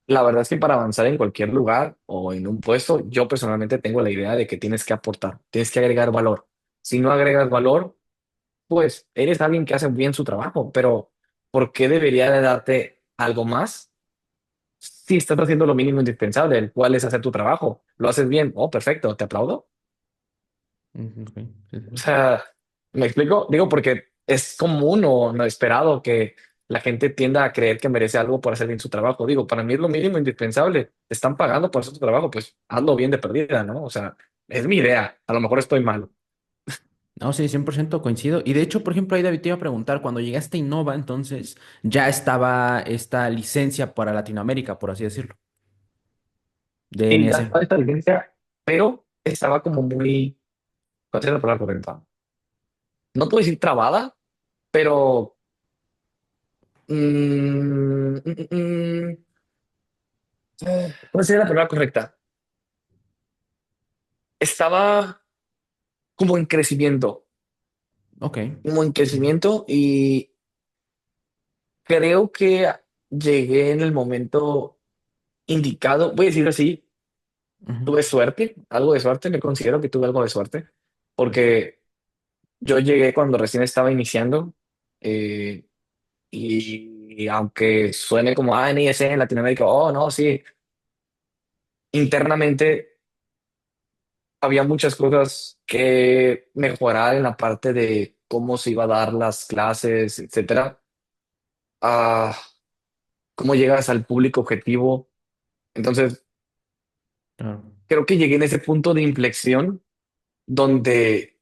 la verdad es que para avanzar en cualquier lugar o en un puesto, yo personalmente tengo la idea de que tienes que aportar, tienes que agregar valor. Si no agregas valor, pues eres alguien que hace bien su trabajo, pero ¿por qué debería de darte algo más si estás haciendo lo mínimo indispensable, el cual es hacer tu trabajo? ¿Lo haces bien? Oh, perfecto, te aplaudo. Ujú, ok, sí, sí, O sí. sea, ¿me explico? Digo, porque es común o no esperado que la gente tienda a creer que merece algo por hacer bien su trabajo. Digo, para mí es lo mínimo indispensable. Te están pagando por hacer tu trabajo, pues hazlo bien de perdida, ¿no? O sea, es mi idea. A lo mejor estoy mal. No, sí, 100% coincido. Y de hecho, por ejemplo, ahí David te iba a preguntar, cuando llegaste a Innova, entonces ya estaba esta licencia para Latinoamérica, por así decirlo, de Y ya NSM. estaba esta licencia, pero estaba como muy, ¿cuál es la palabra correcta? No puedo decir trabada, pero ¿cuál sería la palabra correcta? Estaba como en crecimiento, Ok. como en Ujú, crecimiento y creo que llegué en el momento indicado. Voy a decirlo así, ujú, tuve suerte, algo de suerte, me considero que tuve algo de suerte, porque yo llegué cuando recién estaba iniciando eh, y aunque suene como, NIS en Latinoamérica, oh, no, sí, internamente había muchas cosas que mejorar en la parte de cómo se iba a dar las clases, etcétera. Ah, cómo llegas al público objetivo. Entonces, claro. creo que llegué en ese punto de inflexión donde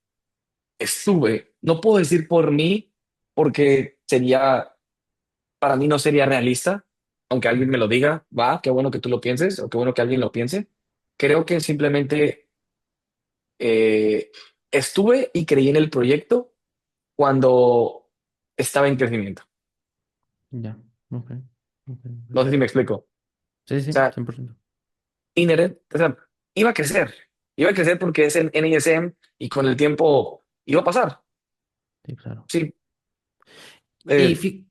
estuve, no puedo decir por mí, porque sería, para mí no sería realista, aunque alguien me lo diga, va, qué bueno que tú lo pienses, o qué bueno que alguien lo piense. Creo que simplemente eh, estuve y creí en el proyecto cuando estaba en crecimiento. Ya. Ok. Ok, No ok. sé si me explico. O Sí, sí, sea, 100%. o sea, iba a crecer porque es en NISM y con el tiempo iba a pasar. Sí, claro. Sí, Y, eh, fi-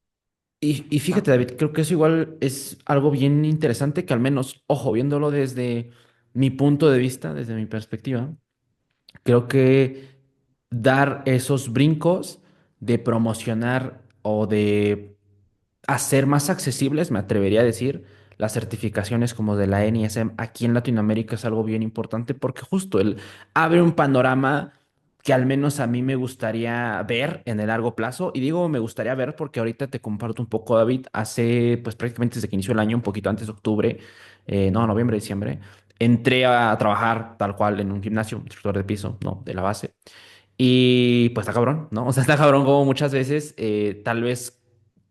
y fíjate, David, creo que eso igual es algo bien interesante que al menos, ojo, viéndolo desde mi punto de vista, desde mi perspectiva, creo que dar esos brincos de promocionar o de hacer más accesibles, me atrevería a decir, las certificaciones como de la NISM aquí en Latinoamérica es algo bien importante porque justo él abre un panorama que al menos a mí me gustaría ver en el largo plazo. Y digo me gustaría ver porque ahorita te comparto un poco, David, hace pues prácticamente desde que inició el año, un poquito antes de octubre, no, noviembre, diciembre, entré a trabajar tal cual en un gimnasio, instructor de piso, ¿no? De la base. Y pues está cabrón, ¿no? O sea, está cabrón como muchas veces, tal vez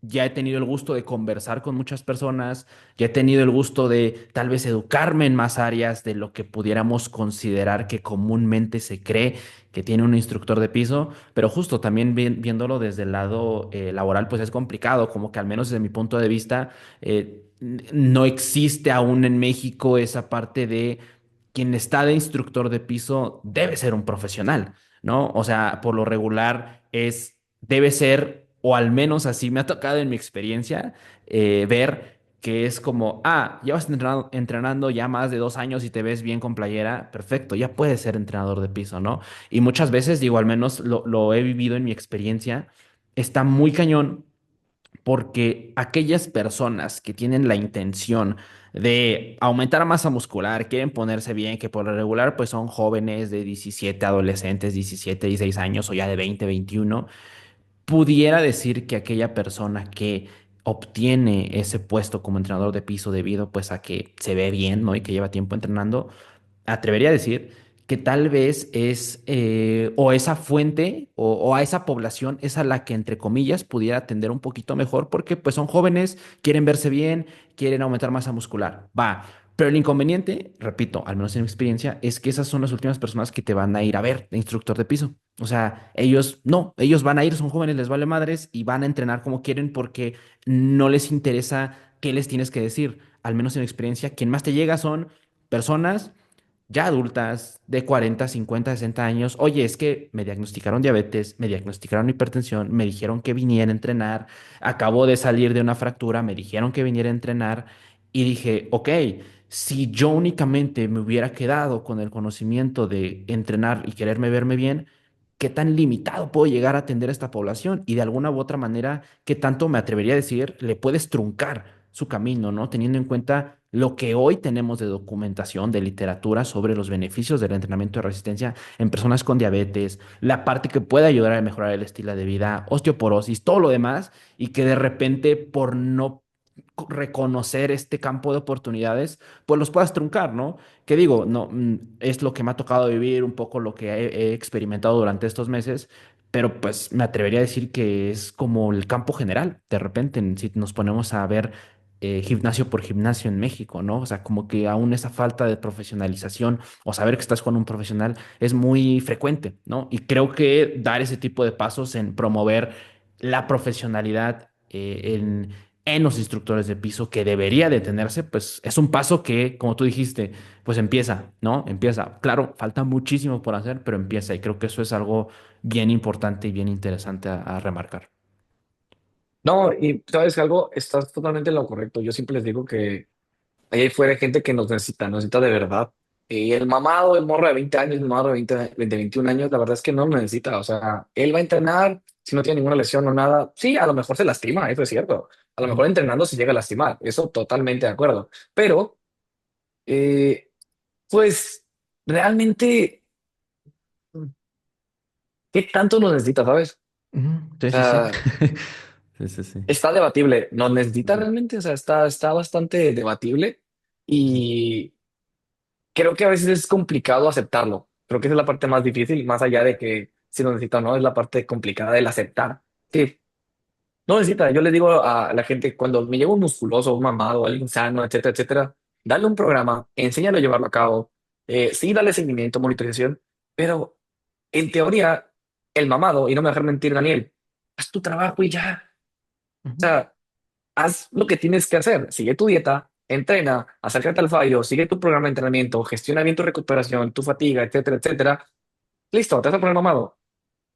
ya he tenido el gusto de conversar con muchas personas, ya he tenido el gusto de tal vez educarme en más áreas de lo que pudiéramos considerar que comúnmente se cree que tiene un instructor de piso, pero justo también viéndolo desde el lado laboral, pues es complicado, como que al menos desde mi punto de vista, no existe aún en México esa parte de quien está de instructor de piso debe ser un profesional, ¿no? O sea, por lo regular debe ser, o al menos así me ha tocado en mi experiencia, ver que es como, llevas entrenando ya más de 2 años y te ves bien con playera, perfecto, ya puedes ser entrenador de piso, ¿no? Y muchas veces, digo, al menos lo he vivido en mi experiencia, está muy cañón porque aquellas personas que tienen la intención de aumentar masa muscular, quieren ponerse bien, que por lo regular pues son jóvenes de 17, adolescentes, 17, 16 años o ya de 20, 21, pudiera decir que aquella persona que obtiene ese puesto como entrenador de piso debido pues a que se ve bien, ¿no? Y que lleva tiempo entrenando, atrevería a decir que tal vez es, o esa fuente o a esa población es a la que, entre comillas, pudiera atender un poquito mejor porque pues son jóvenes, quieren verse bien, quieren aumentar masa muscular. Va. Pero el inconveniente, repito, al menos en mi experiencia, es que esas son las últimas personas que te van a ir a ver de instructor de piso. O sea, ellos no, ellos van a ir, son jóvenes, les vale madres y van a entrenar como quieren porque no les interesa qué les tienes que decir. Al menos en mi experiencia, quien más te llega son personas ya adultas de 40, 50, 60 años. Oye, es que me diagnosticaron diabetes, me diagnosticaron hipertensión, me dijeron que viniera a entrenar, acabo de salir de una fractura, me dijeron que viniera a entrenar y dije, ok, si yo únicamente me hubiera quedado con el conocimiento de entrenar y quererme verme bien, ¿qué tan limitado puedo llegar a atender a esta población? Y de alguna u otra manera, ¿qué tanto me atrevería a decir? Le puedes truncar su camino, ¿no? Teniendo en cuenta lo que hoy tenemos de documentación, de literatura sobre los beneficios del entrenamiento de resistencia en personas con diabetes, la parte que puede ayudar a mejorar el estilo de vida, osteoporosis, todo lo demás, y que de repente por no reconocer este campo de oportunidades, pues los puedas truncar, ¿no? Que digo, no, es lo que me ha tocado vivir, un poco lo que he experimentado durante estos meses, pero pues me atrevería a decir que es como el campo general, de repente, si nos ponemos a ver gimnasio por gimnasio en México, ¿no? O sea, como que aún esa falta de profesionalización o saber que estás con un profesional es muy frecuente, ¿no? Y creo que dar ese tipo de pasos en promover la profesionalidad en los instructores de piso que debería de tenerse, pues es un paso que, como tú dijiste, pues empieza, ¿no? Empieza. Claro, falta muchísimo por hacer, pero empieza y creo que eso es algo bien importante y bien interesante a remarcar. No, y sabes algo, estás totalmente en lo correcto. Yo siempre les digo que ahí afuera hay gente que nos necesita de verdad. Y el mamado, el morro de 20 años, el morro de 21 años, la verdad es que no lo necesita. O sea, él va a entrenar si no tiene ninguna lesión o nada. Sí, a lo mejor se lastima, eso es cierto. A lo Ujú, mejor entrenando se llega a lastimar, eso totalmente de acuerdo. Pero, eh, pues, realmente, ¿qué tanto nos necesita, sabes? ujú, sí, O sí, sí. sea, Sí, sí, sí. está debatible. ¿Nos necesita Ujú, realmente? O sea, está bastante debatible. ujú, Y creo que a veces es complicado aceptarlo. Creo que esa es la parte más difícil, más allá de que si lo necesita o no, es la parte complicada del aceptar. Sí, no necesita. Yo le digo a la gente, cuando me llevo un musculoso, un mamado, alguien sano, etcétera, etcétera, dale un programa, enséñale a llevarlo a cabo. Sí, dale seguimiento, monitorización, pero en teoría, el mamado, y no me dejar mentir, Daniel, haz tu trabajo y ya. O ujú, sea, haz lo que tienes que hacer. Sigue tu dieta, entrena, acércate al fallo, sigue tu programa de entrenamiento, gestiona bien tu recuperación, tu fatiga, etcétera, etcétera. Listo, te vas a poner mamado.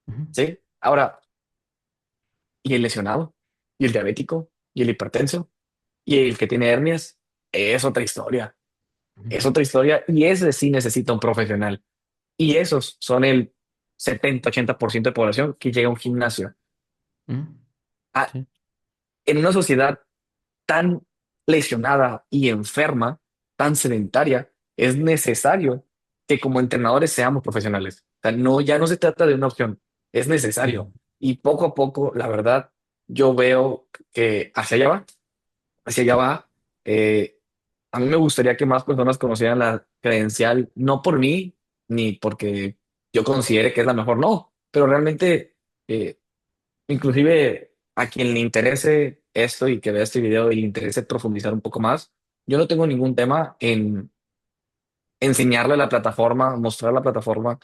ujú, ¿Sí? Ahora, ¿y el lesionado? ¿Y el diabético? ¿Y el hipertenso? ¿Y el que tiene hernias? Es otra historia. ujú, Es otra historia. Y ese sí necesita un profesional. Y esos son el 70-80% de población que llega a un gimnasio. ujú, Ah, sí, en una sociedad tan lesionada y enferma, tan sedentaria, es necesario que como entrenadores seamos profesionales. O sea, no, ya no se trata de una opción, es sí. necesario. Y poco a poco, la verdad, yo veo que hacia allá va, hacia allá va. Eh, a mí me gustaría que más personas conocieran la credencial, no por mí, ni porque yo considere que es la mejor, no, pero realmente eh, inclusive a quien le interese esto y que vea este video y le interese profundizar un poco más, yo no tengo ningún tema en enseñarle la plataforma, mostrar la plataforma.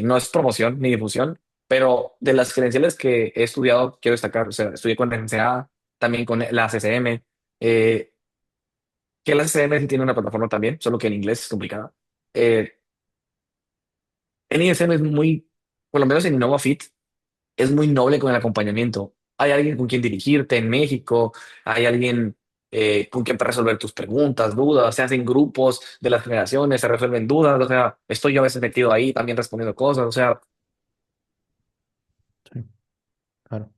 No es promoción ni difusión, pero de las credenciales que he estudiado, quiero destacar, o sea, estudié con la NCAA, también con la CCM, eh, que la CCM sí tiene una plataforma también, solo que en inglés es complicada. Eh, el ISM es muy, por lo menos en InnovaFit, es muy noble con el acompañamiento. Hay alguien con quien dirigirte en México, hay alguien con quien para resolver tus preguntas, dudas, se hacen grupos de las generaciones, se resuelven dudas, o sea, estoy yo a veces metido ahí también respondiendo cosas, o sea, Sí, claro.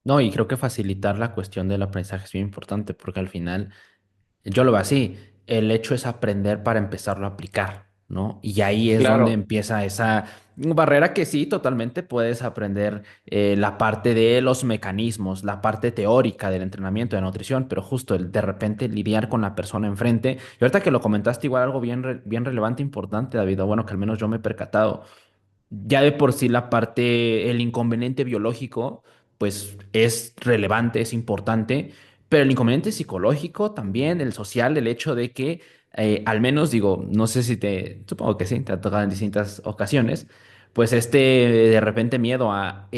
No, y creo que facilitar la cuestión del aprendizaje es bien importante porque al final yo lo veo así. El hecho es aprender para empezarlo a aplicar, ¿no? Y ahí es donde Claro, empieza esa barrera que sí, totalmente puedes aprender la parte de los mecanismos, la parte teórica del entrenamiento de nutrición, pero justo el de repente lidiar con la persona enfrente. Y ahorita que lo comentaste, igual algo bien, bien relevante, importante, David, o bueno, que al menos yo me he percatado. Ya de por sí la parte, el inconveniente biológico, pues es relevante, es importante, pero el inconveniente psicológico también, el social, el hecho de que, al menos digo, no sé si te, supongo que sí, te ha tocado en distintas ocasiones, pues de repente miedo a,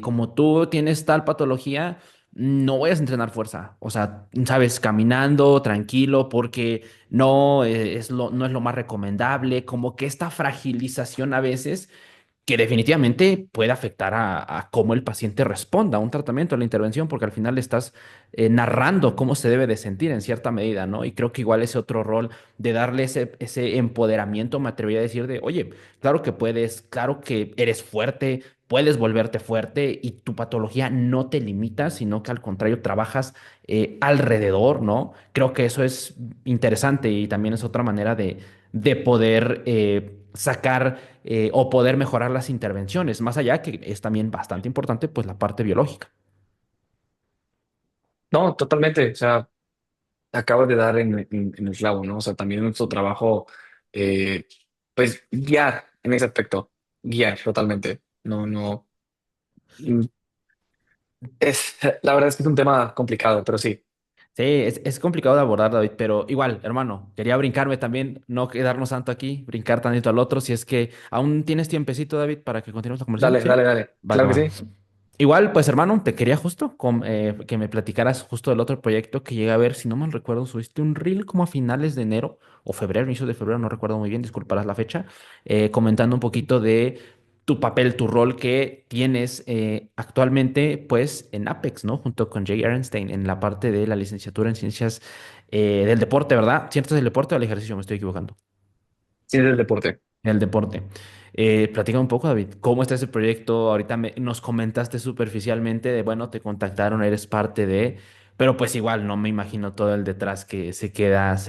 como tú tienes tal patología, no vayas a entrenar fuerza, o sea, sabes, caminando tranquilo, porque no, no es lo más recomendable, como que esta fragilización a veces que definitivamente puede afectar a cómo el paciente responda a un tratamiento, a la intervención, porque al final le estás narrando cómo se debe de sentir en cierta medida, ¿no? Y creo que igual ese otro rol de darle ese empoderamiento, me atrevería a decir de, oye, claro que puedes, claro que eres fuerte, puedes volverte fuerte y tu patología no te limita, sino que al contrario trabajas alrededor, ¿no? Creo que eso es interesante y también es otra manera de poder sacar o poder mejorar las intervenciones, más allá que es también bastante importante, pues la parte biológica. no, totalmente. O sea, acabas de dar en el clavo, ¿no? O sea, también nuestro trabajo, eh, pues guiar en ese aspecto, guiar totalmente. No, no. mm, la verdad es que es un tema complicado, pero sí. Sí, es complicado de abordar, David, pero igual, hermano, quería brincarme también, no quedarnos tanto aquí, brincar tantito al otro, si es que aún tienes tiempecito, David, para que continuemos la conversación, Dale, ¿sí? dale, dale. Va que Claro que va. sí. Igual, pues hermano, te quería justo que me platicaras justo del otro proyecto que llegué a ver, si no mal recuerdo, subiste un reel como a finales de enero o febrero, inicio de febrero, no recuerdo muy bien, disculparás la fecha, comentando un poquito de tu papel, tu rol que tienes actualmente, pues en Apex, ¿no? Junto con Jay Ehrenstein en la parte de la licenciatura en ciencias del deporte, ¿verdad? ¿Ciencias del deporte o del ejercicio? Me estoy equivocando. Sí, es del deporte. En el deporte. Platica un poco, David, ¿cómo está ese proyecto? Ahorita nos comentaste superficialmente de, bueno, te contactaron, eres parte de, pero pues igual no me imagino todo el detrás que se queda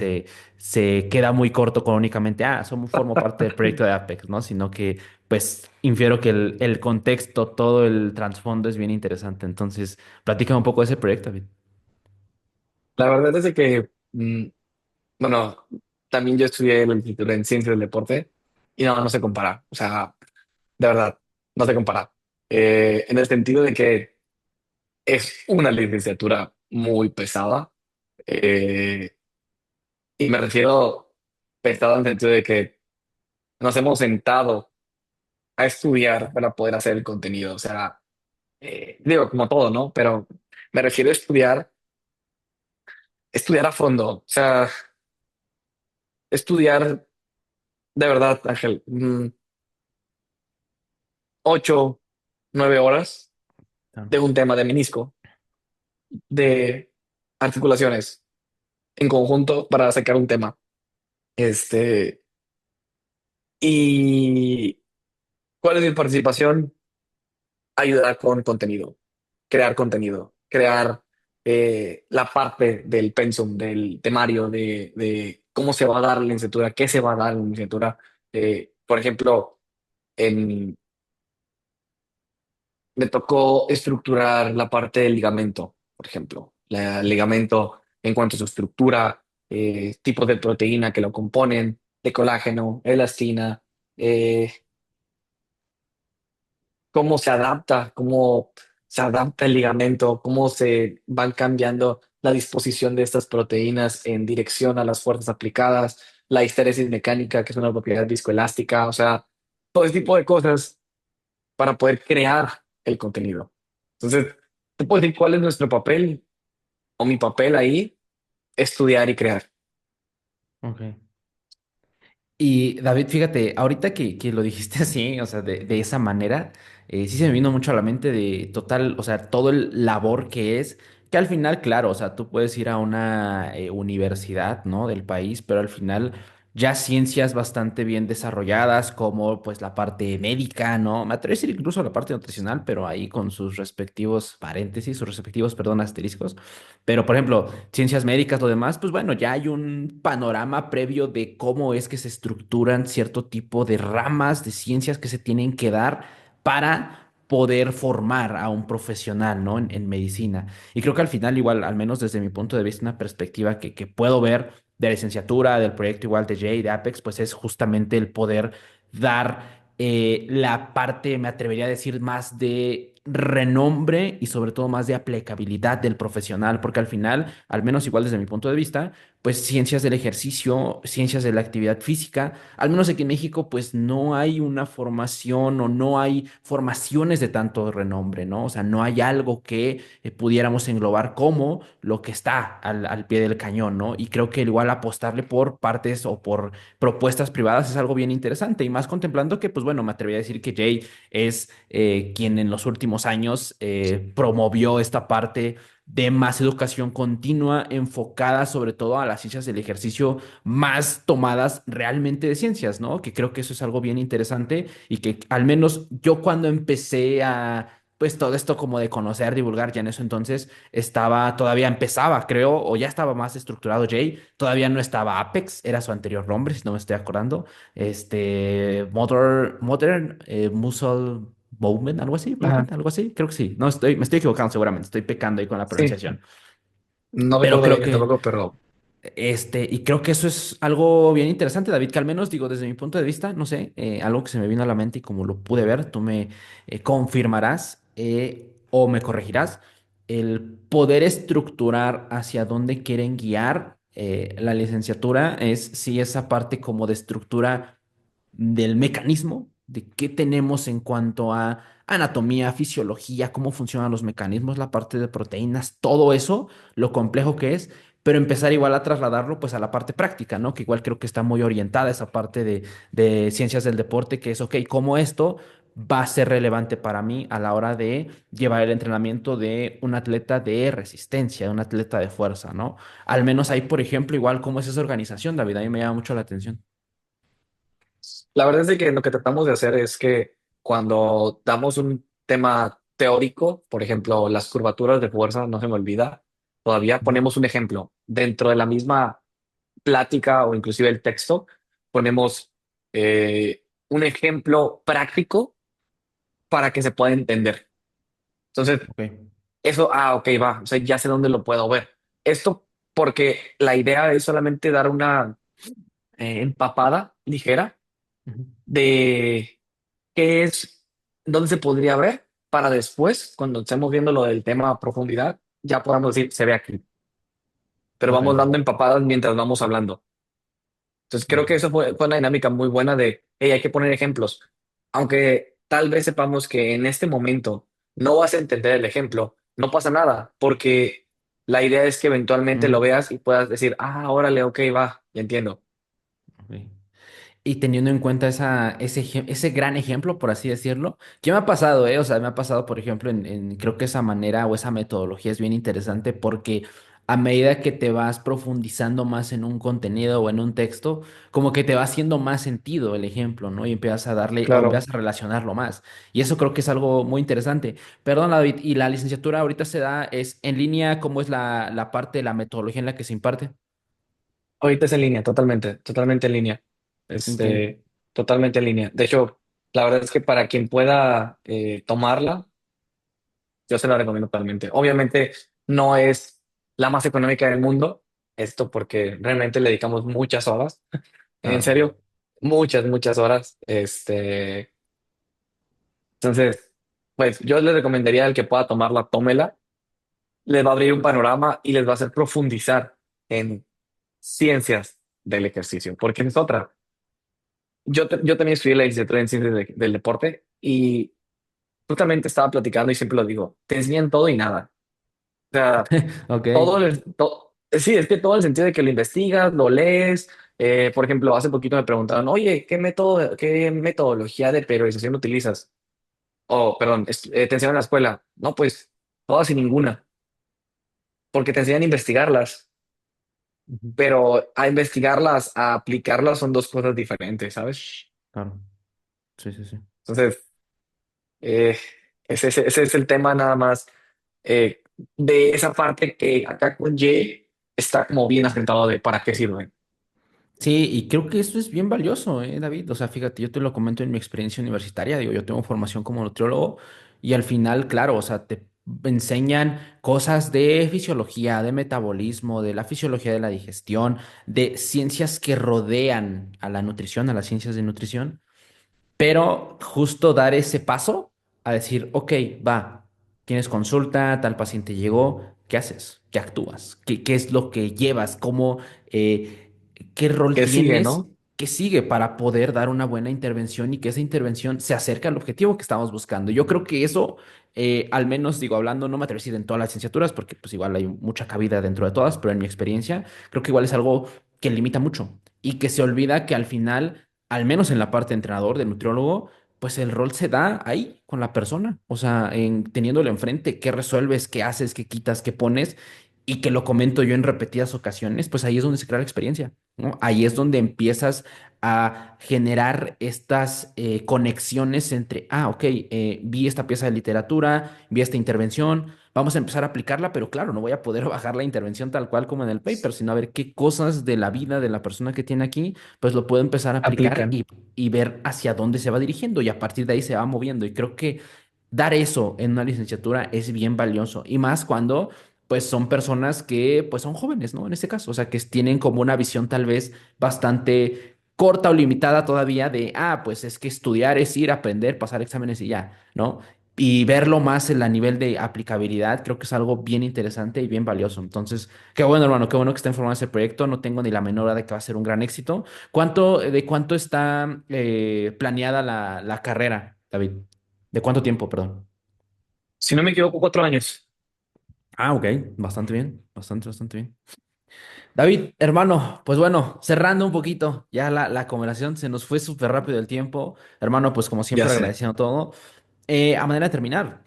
muy corto con únicamente, formo parte del proyecto de Apex, ¿no? Sino que, pues, infiero que el contexto, todo el trasfondo es bien interesante. Entonces, platica un poco de ese proyecto, David. La verdad es de que, bueno, también yo estudié la licenciatura en ciencias del deporte y no, no se compara. O sea, de verdad, no se compara. En el sentido de que es una licenciatura muy pesada. eh, y me refiero pesada en el sentido de que nos hemos sentado a estudiar para poder hacer el contenido. O sea, digo, como todo, ¿no? Pero me refiero a estudiar a fondo. O sea, estudiar de verdad, Ángel, 8, 9 horas Ah, de un tema de menisco, de articulaciones en conjunto para sacar un tema. Este, y ¿cuál es mi participación? Ayudar con contenido, crear la parte del pensum, del temario, de cómo se va a dar la licenciatura, qué se va a dar en la licenciatura. Por ejemplo, en, me tocó estructurar la parte del ligamento, por ejemplo, el ligamento en cuanto a su estructura, tipos de proteína que lo componen, de colágeno, elastina, eh, cómo se adapta el ligamento, cómo se van cambiando la disposición de estas proteínas en dirección a las fuerzas aplicadas, la histeresis mecánica, que es una propiedad viscoelástica, o sea, todo ese tipo de cosas para poder crear el contenido. Entonces, te puedo decir cuál es nuestro papel o mi papel ahí, estudiar y crear. ok. Y David, fíjate, ahorita que lo dijiste así, o sea, de esa manera, sí se me vino mucho a la mente de total, o sea, todo el labor que es, que al final, claro, o sea, tú puedes ir a una universidad, ¿no? Del país, pero al final ya ciencias bastante bien desarrolladas como pues la parte médica, ¿no? Me atrevo a decir incluso la parte nutricional, pero ahí con sus respectivos paréntesis, sus respectivos, perdón, asteriscos. Pero por ejemplo, ciencias médicas, lo demás, pues bueno, ya hay un panorama previo de cómo es que se estructuran cierto tipo de ramas de ciencias que se tienen que dar para poder formar a un profesional, ¿no? En medicina. Y creo que al final, igual, al menos desde mi punto de vista, una perspectiva que puedo ver de la licenciatura, del proyecto igual de Jay, de Apex, pues es justamente el poder dar la parte, me atrevería a decir, más de renombre y sobre todo más de aplicabilidad del profesional, porque al final, al menos igual desde mi punto de vista, pues ciencias del ejercicio, ciencias de la actividad física, al menos aquí en México, pues no hay una formación o no hay formaciones de tanto renombre, ¿no? O sea, no hay algo que pudiéramos englobar como lo que está al pie del cañón, ¿no? Y creo que igual apostarle por partes o por propuestas privadas es algo bien interesante y más contemplando que, pues bueno, me atrevería a decir que Jay es quien en los últimos años promovió esta parte de más educación continua enfocada sobre todo a las ciencias del ejercicio más tomadas realmente de ciencias, ¿no? Que creo que eso es algo bien interesante y que al menos yo cuando empecé a, pues todo esto como de conocer, divulgar, ya en eso entonces estaba, todavía empezaba, creo, o ya estaba más estructurado Jay, todavía no estaba Apex, era su anterior nombre, si no me estoy acordando, Modern Muscle Movement, algo así, Ajá, Movement, algo así, creo que sí, no estoy, me estoy equivocando seguramente, estoy pecando ahí con la sí, pronunciación, no pero recuerdo creo bien que tampoco, pero y creo que eso es algo bien interesante, David, que al menos digo desde mi punto de vista, no sé, algo que se me vino a la mente y como lo pude ver, tú me confirmarás o me corregirás, el poder estructurar hacia dónde quieren guiar la licenciatura es sí esa parte como de estructura del mecanismo, de qué tenemos en cuanto a anatomía, fisiología, cómo funcionan los mecanismos, la parte de proteínas, todo eso, lo complejo que es, pero empezar igual a trasladarlo pues a la parte práctica, ¿no? Que igual creo que está muy orientada esa parte de ciencias del deporte, que es, ok, cómo esto va a ser relevante para mí a la hora de llevar el entrenamiento de un atleta de resistencia, de un atleta de fuerza, ¿no? Al menos ahí, por ejemplo, igual cómo es esa organización, David, a mí me llama mucho la atención. la verdad es de que lo que tratamos de hacer es que cuando damos un tema teórico, por ejemplo, las curvaturas de fuerza, no se me olvida, todavía Ujú. ponemos un ejemplo dentro de la misma plática o inclusive el texto, ponemos un ejemplo práctico para que se pueda entender. Entonces, Ok. eso, ok, va, o sea, ya sé dónde lo puedo ver. Esto porque la idea es solamente dar una empapada ligera Ujú. de qué es, dónde se podría ver para después, cuando estemos viendo lo del tema a profundidad, ya podamos decir, se ve aquí. Pero Ok. vamos dando empapadas mientras vamos hablando. Entonces creo que Ok. eso fue una dinámica muy buena de, hey, hay que poner ejemplos. Aunque tal vez sepamos que en este momento no vas a entender el ejemplo, no pasa nada, porque la idea es que eventualmente lo Mm, veas y puedas decir, órale, ok, va, ya entiendo. ok. Y teniendo en cuenta ese gran ejemplo, por así decirlo, ¿qué me ha pasado, eh? O sea, me ha pasado, por ejemplo, creo que esa manera o esa metodología es bien interesante porque a medida que te vas profundizando más en un contenido o en un texto, como que te va haciendo más sentido el ejemplo, ¿no? Y empiezas a darle o Claro. empiezas a relacionarlo más. Y eso creo que es algo muy interesante. Perdón, David, ¿y la licenciatura ahorita se da, es en línea? ¿Cómo es la parte de la metodología en la que se imparte? Ahorita es en línea, totalmente, totalmente en línea. Entiendo. Totalmente en línea. De hecho, la verdad es que para quien pueda tomarla, yo se la recomiendo totalmente. Obviamente no es la más económica del mundo, esto porque realmente le dedicamos muchas horas, en Claro. serio, muchas, muchas horas. Entonces, pues yo le recomendaría al que pueda tomarla, tómela, les va a abrir un panorama y les va a hacer profundizar en ciencias del ejercicio, porque es otra. Yo también estudié la licenciatura en ciencias del deporte y justamente estaba platicando y siempre lo digo, te enseñan todo y nada. O sea, Ok. sí, es que todo el sentido de que lo investigas, lo lees. Por ejemplo, hace poquito me preguntaron, oye, qué metodología de periodización utilizas? Oh, perdón, te enseñan en la escuela. No, pues todas y ninguna, porque te enseñan a investigarlas. Ujú. pero a investigarlas, a aplicarlas son dos cosas diferentes, ¿sabes? Claro, sí, sí, sí. Entonces, eh, ese es el tema nada más eh, de esa parte que acá con Y está como bien asentado de para qué sirve. Sí, y creo que eso es bien valioso, David. O sea, fíjate, yo te lo comento en mi experiencia universitaria. Digo, yo tengo formación como nutriólogo y al final, claro, o sea, te enseñan cosas de fisiología, de metabolismo, de la fisiología de la digestión, de ciencias que rodean a la nutrición, a las ciencias de nutrición. Pero justo dar ese paso a decir, ok, va, tienes consulta, tal paciente llegó, ¿qué haces? ¿Qué actúas? ¿Qué es lo que llevas? Eh, ¿Qué rol ¿Qué sigue, tienes? no? ¿Qué sigue para poder dar una buena intervención y que esa intervención se acerque al objetivo que estamos buscando? Yo creo que eso, al menos digo, hablando, no me atrevo a decir en todas las licenciaturas, porque pues igual hay mucha cabida dentro de todas, pero en mi experiencia, creo que igual es algo que limita mucho y que se olvida que al final al menos en la parte de entrenador, de nutriólogo, pues el rol se da ahí con la persona, o sea, teniéndolo enfrente, qué resuelves, qué haces, qué quitas, qué pones, y que lo comento yo en repetidas ocasiones, pues ahí es donde se crea la experiencia, ¿no? Ahí es donde empiezas a generar estas conexiones entre, ok, vi esta pieza de literatura, vi esta intervención, vamos a empezar a aplicarla, pero claro, no voy a poder bajar la intervención tal cual como en el paper, sino a ver qué cosas de la vida de la persona que tiene aquí pues lo puedo empezar a aplicar Aplican. y ver hacia dónde se va dirigiendo y a partir de ahí se va moviendo. Y creo que dar eso en una licenciatura es bien valioso y más cuando pues son personas que pues son jóvenes, ¿no? En este caso, o sea, que tienen como una visión tal vez bastante corta o limitada todavía de, pues es que estudiar es ir a aprender, pasar exámenes y ya, ¿no? Y verlo más en la nivel de aplicabilidad, creo que es algo bien interesante y bien valioso. Entonces, qué bueno, hermano, qué bueno que está informado ese proyecto. No tengo ni la menor duda de que va a ser un gran éxito. De cuánto está planeada la carrera, David? ¿De cuánto tiempo, perdón? Si no me equivoco, 4 años. Ok, bastante bien, bastante bien. David, hermano, pues bueno, cerrando un poquito, ya la conversación se nos fue súper rápido el tiempo. Hermano, pues como Ya siempre sé. agradeciendo todo. A manera de terminar,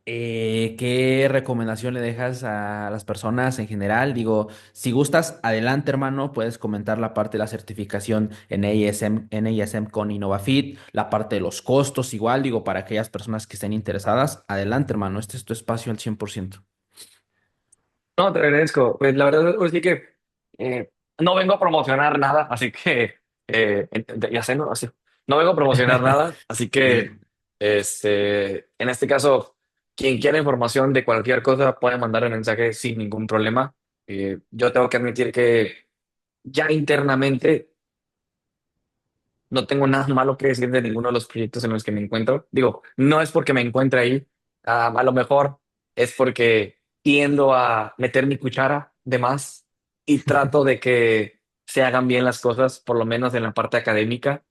¿qué recomendación le dejas a las personas en general? Digo, si gustas, adelante, hermano, puedes comentar la parte de la certificación en NASM con InnovaFit, la parte de los costos, igual, digo, para aquellas personas que estén interesadas, adelante, hermano, este es tu espacio al 100%. No, te agradezco. Pues la verdad es sí que no vengo a promocionar nada, así que ya sé, ¿no? No vengo a promocionar nada, así que en este caso, quien quiera información de cualquier cosa puede mandar el mensaje sin ningún problema. Yo tengo que admitir que ya internamente no tengo nada malo que decir de ninguno de los proyectos en los que me encuentro. Digo, no es porque me encuentre ahí, a lo mejor es porque tiendo a meter mi cuchara de más y trato de que se hagan bien las cosas, por lo menos en la parte académica,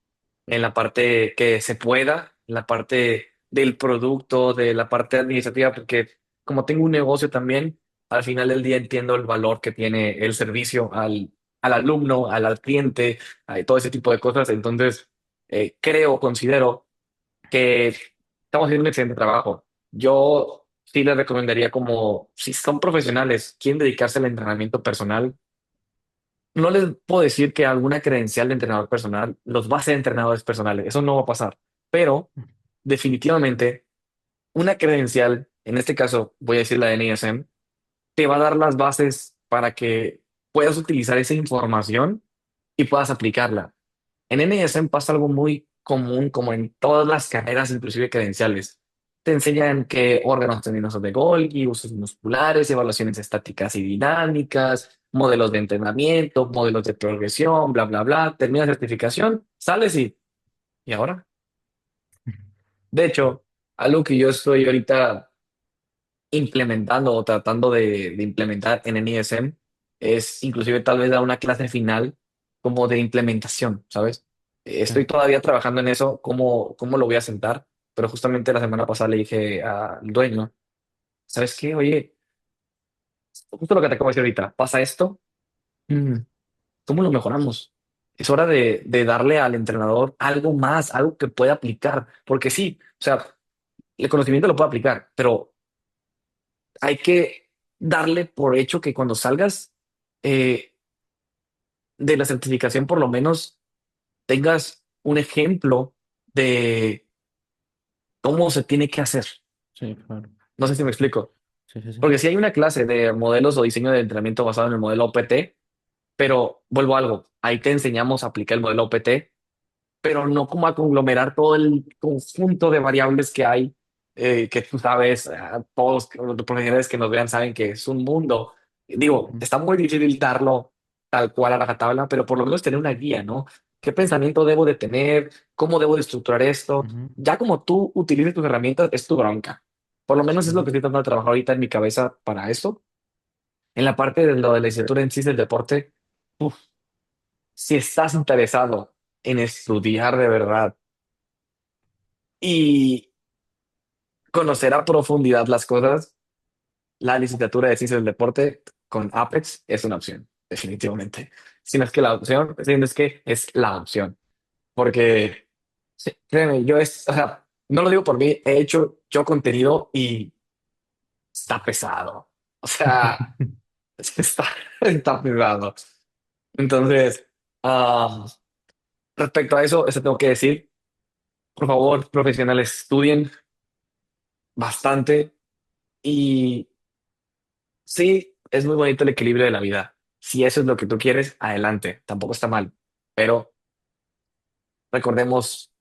en la parte que se pueda, en la parte del producto, de la parte administrativa, porque como tengo un negocio también, al final del día entiendo el valor que tiene el servicio al alumno, al cliente, todo ese tipo de cosas. Entonces, considero que estamos haciendo un excelente trabajo. Yo sí les recomendaría como, si son profesionales, quieren dedicarse al entrenamiento personal, no les puedo decir que alguna credencial de entrenador personal los va a hacer entrenadores personales. Eso no va a pasar. Pero definitivamente una credencial, en este caso voy a decir la de NASM, te va a dar las bases para que puedas utilizar esa información y puedas aplicarla. En NASM pasa algo muy común, como en todas las carreras, inclusive credenciales. Te enseñan qué órganos tendinosos de Golgi, usos musculares, evaluaciones estáticas y dinámicas, modelos de entrenamiento, modelos de progresión, bla, bla, bla. Terminas certificación, sales ¿y ahora? De hecho, algo que yo estoy ahorita implementando o tratando de implementar en NISM es inclusive tal vez dar una clase final como de implementación, ¿sabes? Sí. Estoy todavía trabajando en eso, cómo lo voy a sentar, pero justamente la semana pasada le dije al dueño, ¿sabes qué? Oye, justo lo que te acabo de decir ahorita, pasa esto, mm, ¿cómo lo mejoramos? Es hora de darle al entrenador algo más, algo que pueda aplicar, porque sí, o sea, el conocimiento lo puede aplicar, pero hay que darle por hecho que cuando salgas de la certificación por lo menos tengas un ejemplo de cómo se tiene que hacer. Sí, claro. No sé si me explico. Sí, sí, sí. Porque si hay una clase de modelos o diseño de entrenamiento basado en el modelo OPT, pero vuelvo a algo, ahí te enseñamos a aplicar el modelo OPT, pero no como a conglomerar todo el conjunto de variables que hay, que tú sabes, todos los profesionales que nos vean saben que es un mundo. Digo, Ujú, está muy difícil darlo tal cual a la tabla, pero por lo menos tener una guía, ¿no? ¿Qué pensamiento debo de tener? ¿Cómo debo de estructurar esto? ujú, Ya como tú utilices tus herramientas, es tu bronca. Por lo menos es lo ujú, que estoy tratando de trabajar ahorita en mi cabeza para eso. En la parte de lo de la licenciatura en sí del deporte, uf, si estás interesado en estudiar de verdad y conocer a profundidad las cosas, la licenciatura de Ciencias del Deporte con Apex es una opción, definitivamente. Si no es que la opción, si no es que es la opción. Porque, sí, créeme, o sea, no lo digo por mí, he hecho yo contenido y está pesado. O sea, está, está pesado. Entonces, ah, respecto a eso tengo que decir, por favor, profesionales, estudien bastante y sí, es muy bonito el equilibrio de la vida. Si eso es lo que tú quieres, adelante, tampoco está mal. Pero recordemos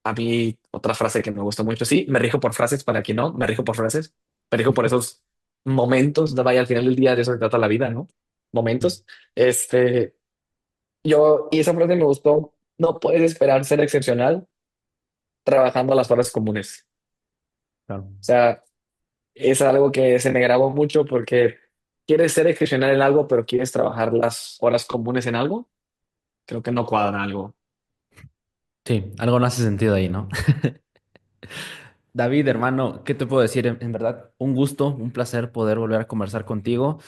a mí otra frase que me gusta mucho. Sí, me rijo por frases, para quien no, me rijo por frases, me rijo por esos momentos, vaya, al final del día de eso se trata la vida, ¿no? Momentos. Este, y esa frase me gustó, no puedes esperar ser excepcional trabajando a las horas comunes. claro. O sea, es algo que se me grabó mucho porque quieres ser excepcional en algo, pero quieres trabajar las horas comunes en algo. Creo que no cuadra algo. Sí, algo no hace sentido ahí, ¿no? David, hermano, ¿qué te puedo decir? En verdad, un gusto, un placer poder volver a conversar contigo.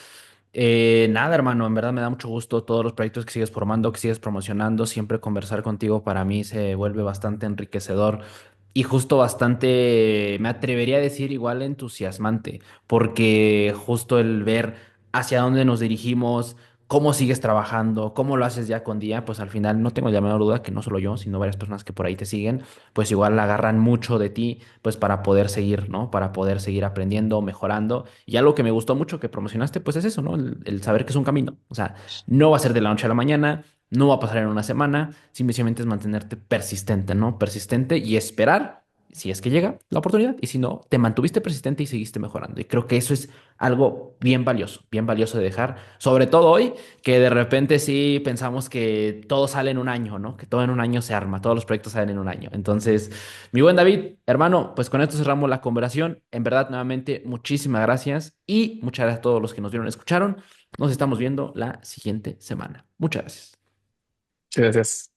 Nada, hermano, en verdad me da mucho gusto todos los proyectos que sigues formando, que sigues promocionando. Siempre conversar contigo para mí se vuelve bastante enriquecedor y justo bastante, me atrevería a decir igual entusiasmante, porque justo el ver hacia dónde nos dirigimos, cómo sigues trabajando, cómo lo haces día con día, pues al final no tengo la menor duda que no solo yo, sino varias personas que por ahí te siguen, pues igual agarran mucho de ti, pues para poder seguir, ¿no? Para poder seguir aprendiendo, mejorando. Y algo que me gustó mucho que promocionaste, pues es eso, ¿no? El saber que es un camino. O sea, no va a ser de la noche a la mañana, no va a pasar en una semana, simplemente es mantenerte persistente, ¿no? Persistente y esperar si es que llega la oportunidad y si no, te mantuviste persistente y seguiste mejorando. Y creo que eso es algo bien valioso de dejar, sobre todo hoy, que de repente sí pensamos que todo sale en un año, ¿no? Que todo en un año se arma, todos los proyectos salen en un año. Entonces, mi buen David, hermano, pues con esto cerramos la conversación. En verdad, nuevamente, muchísimas gracias y muchas gracias a todos los que nos vieron y escucharon. Nos estamos viendo la siguiente semana. Muchas gracias. Sí, gracias.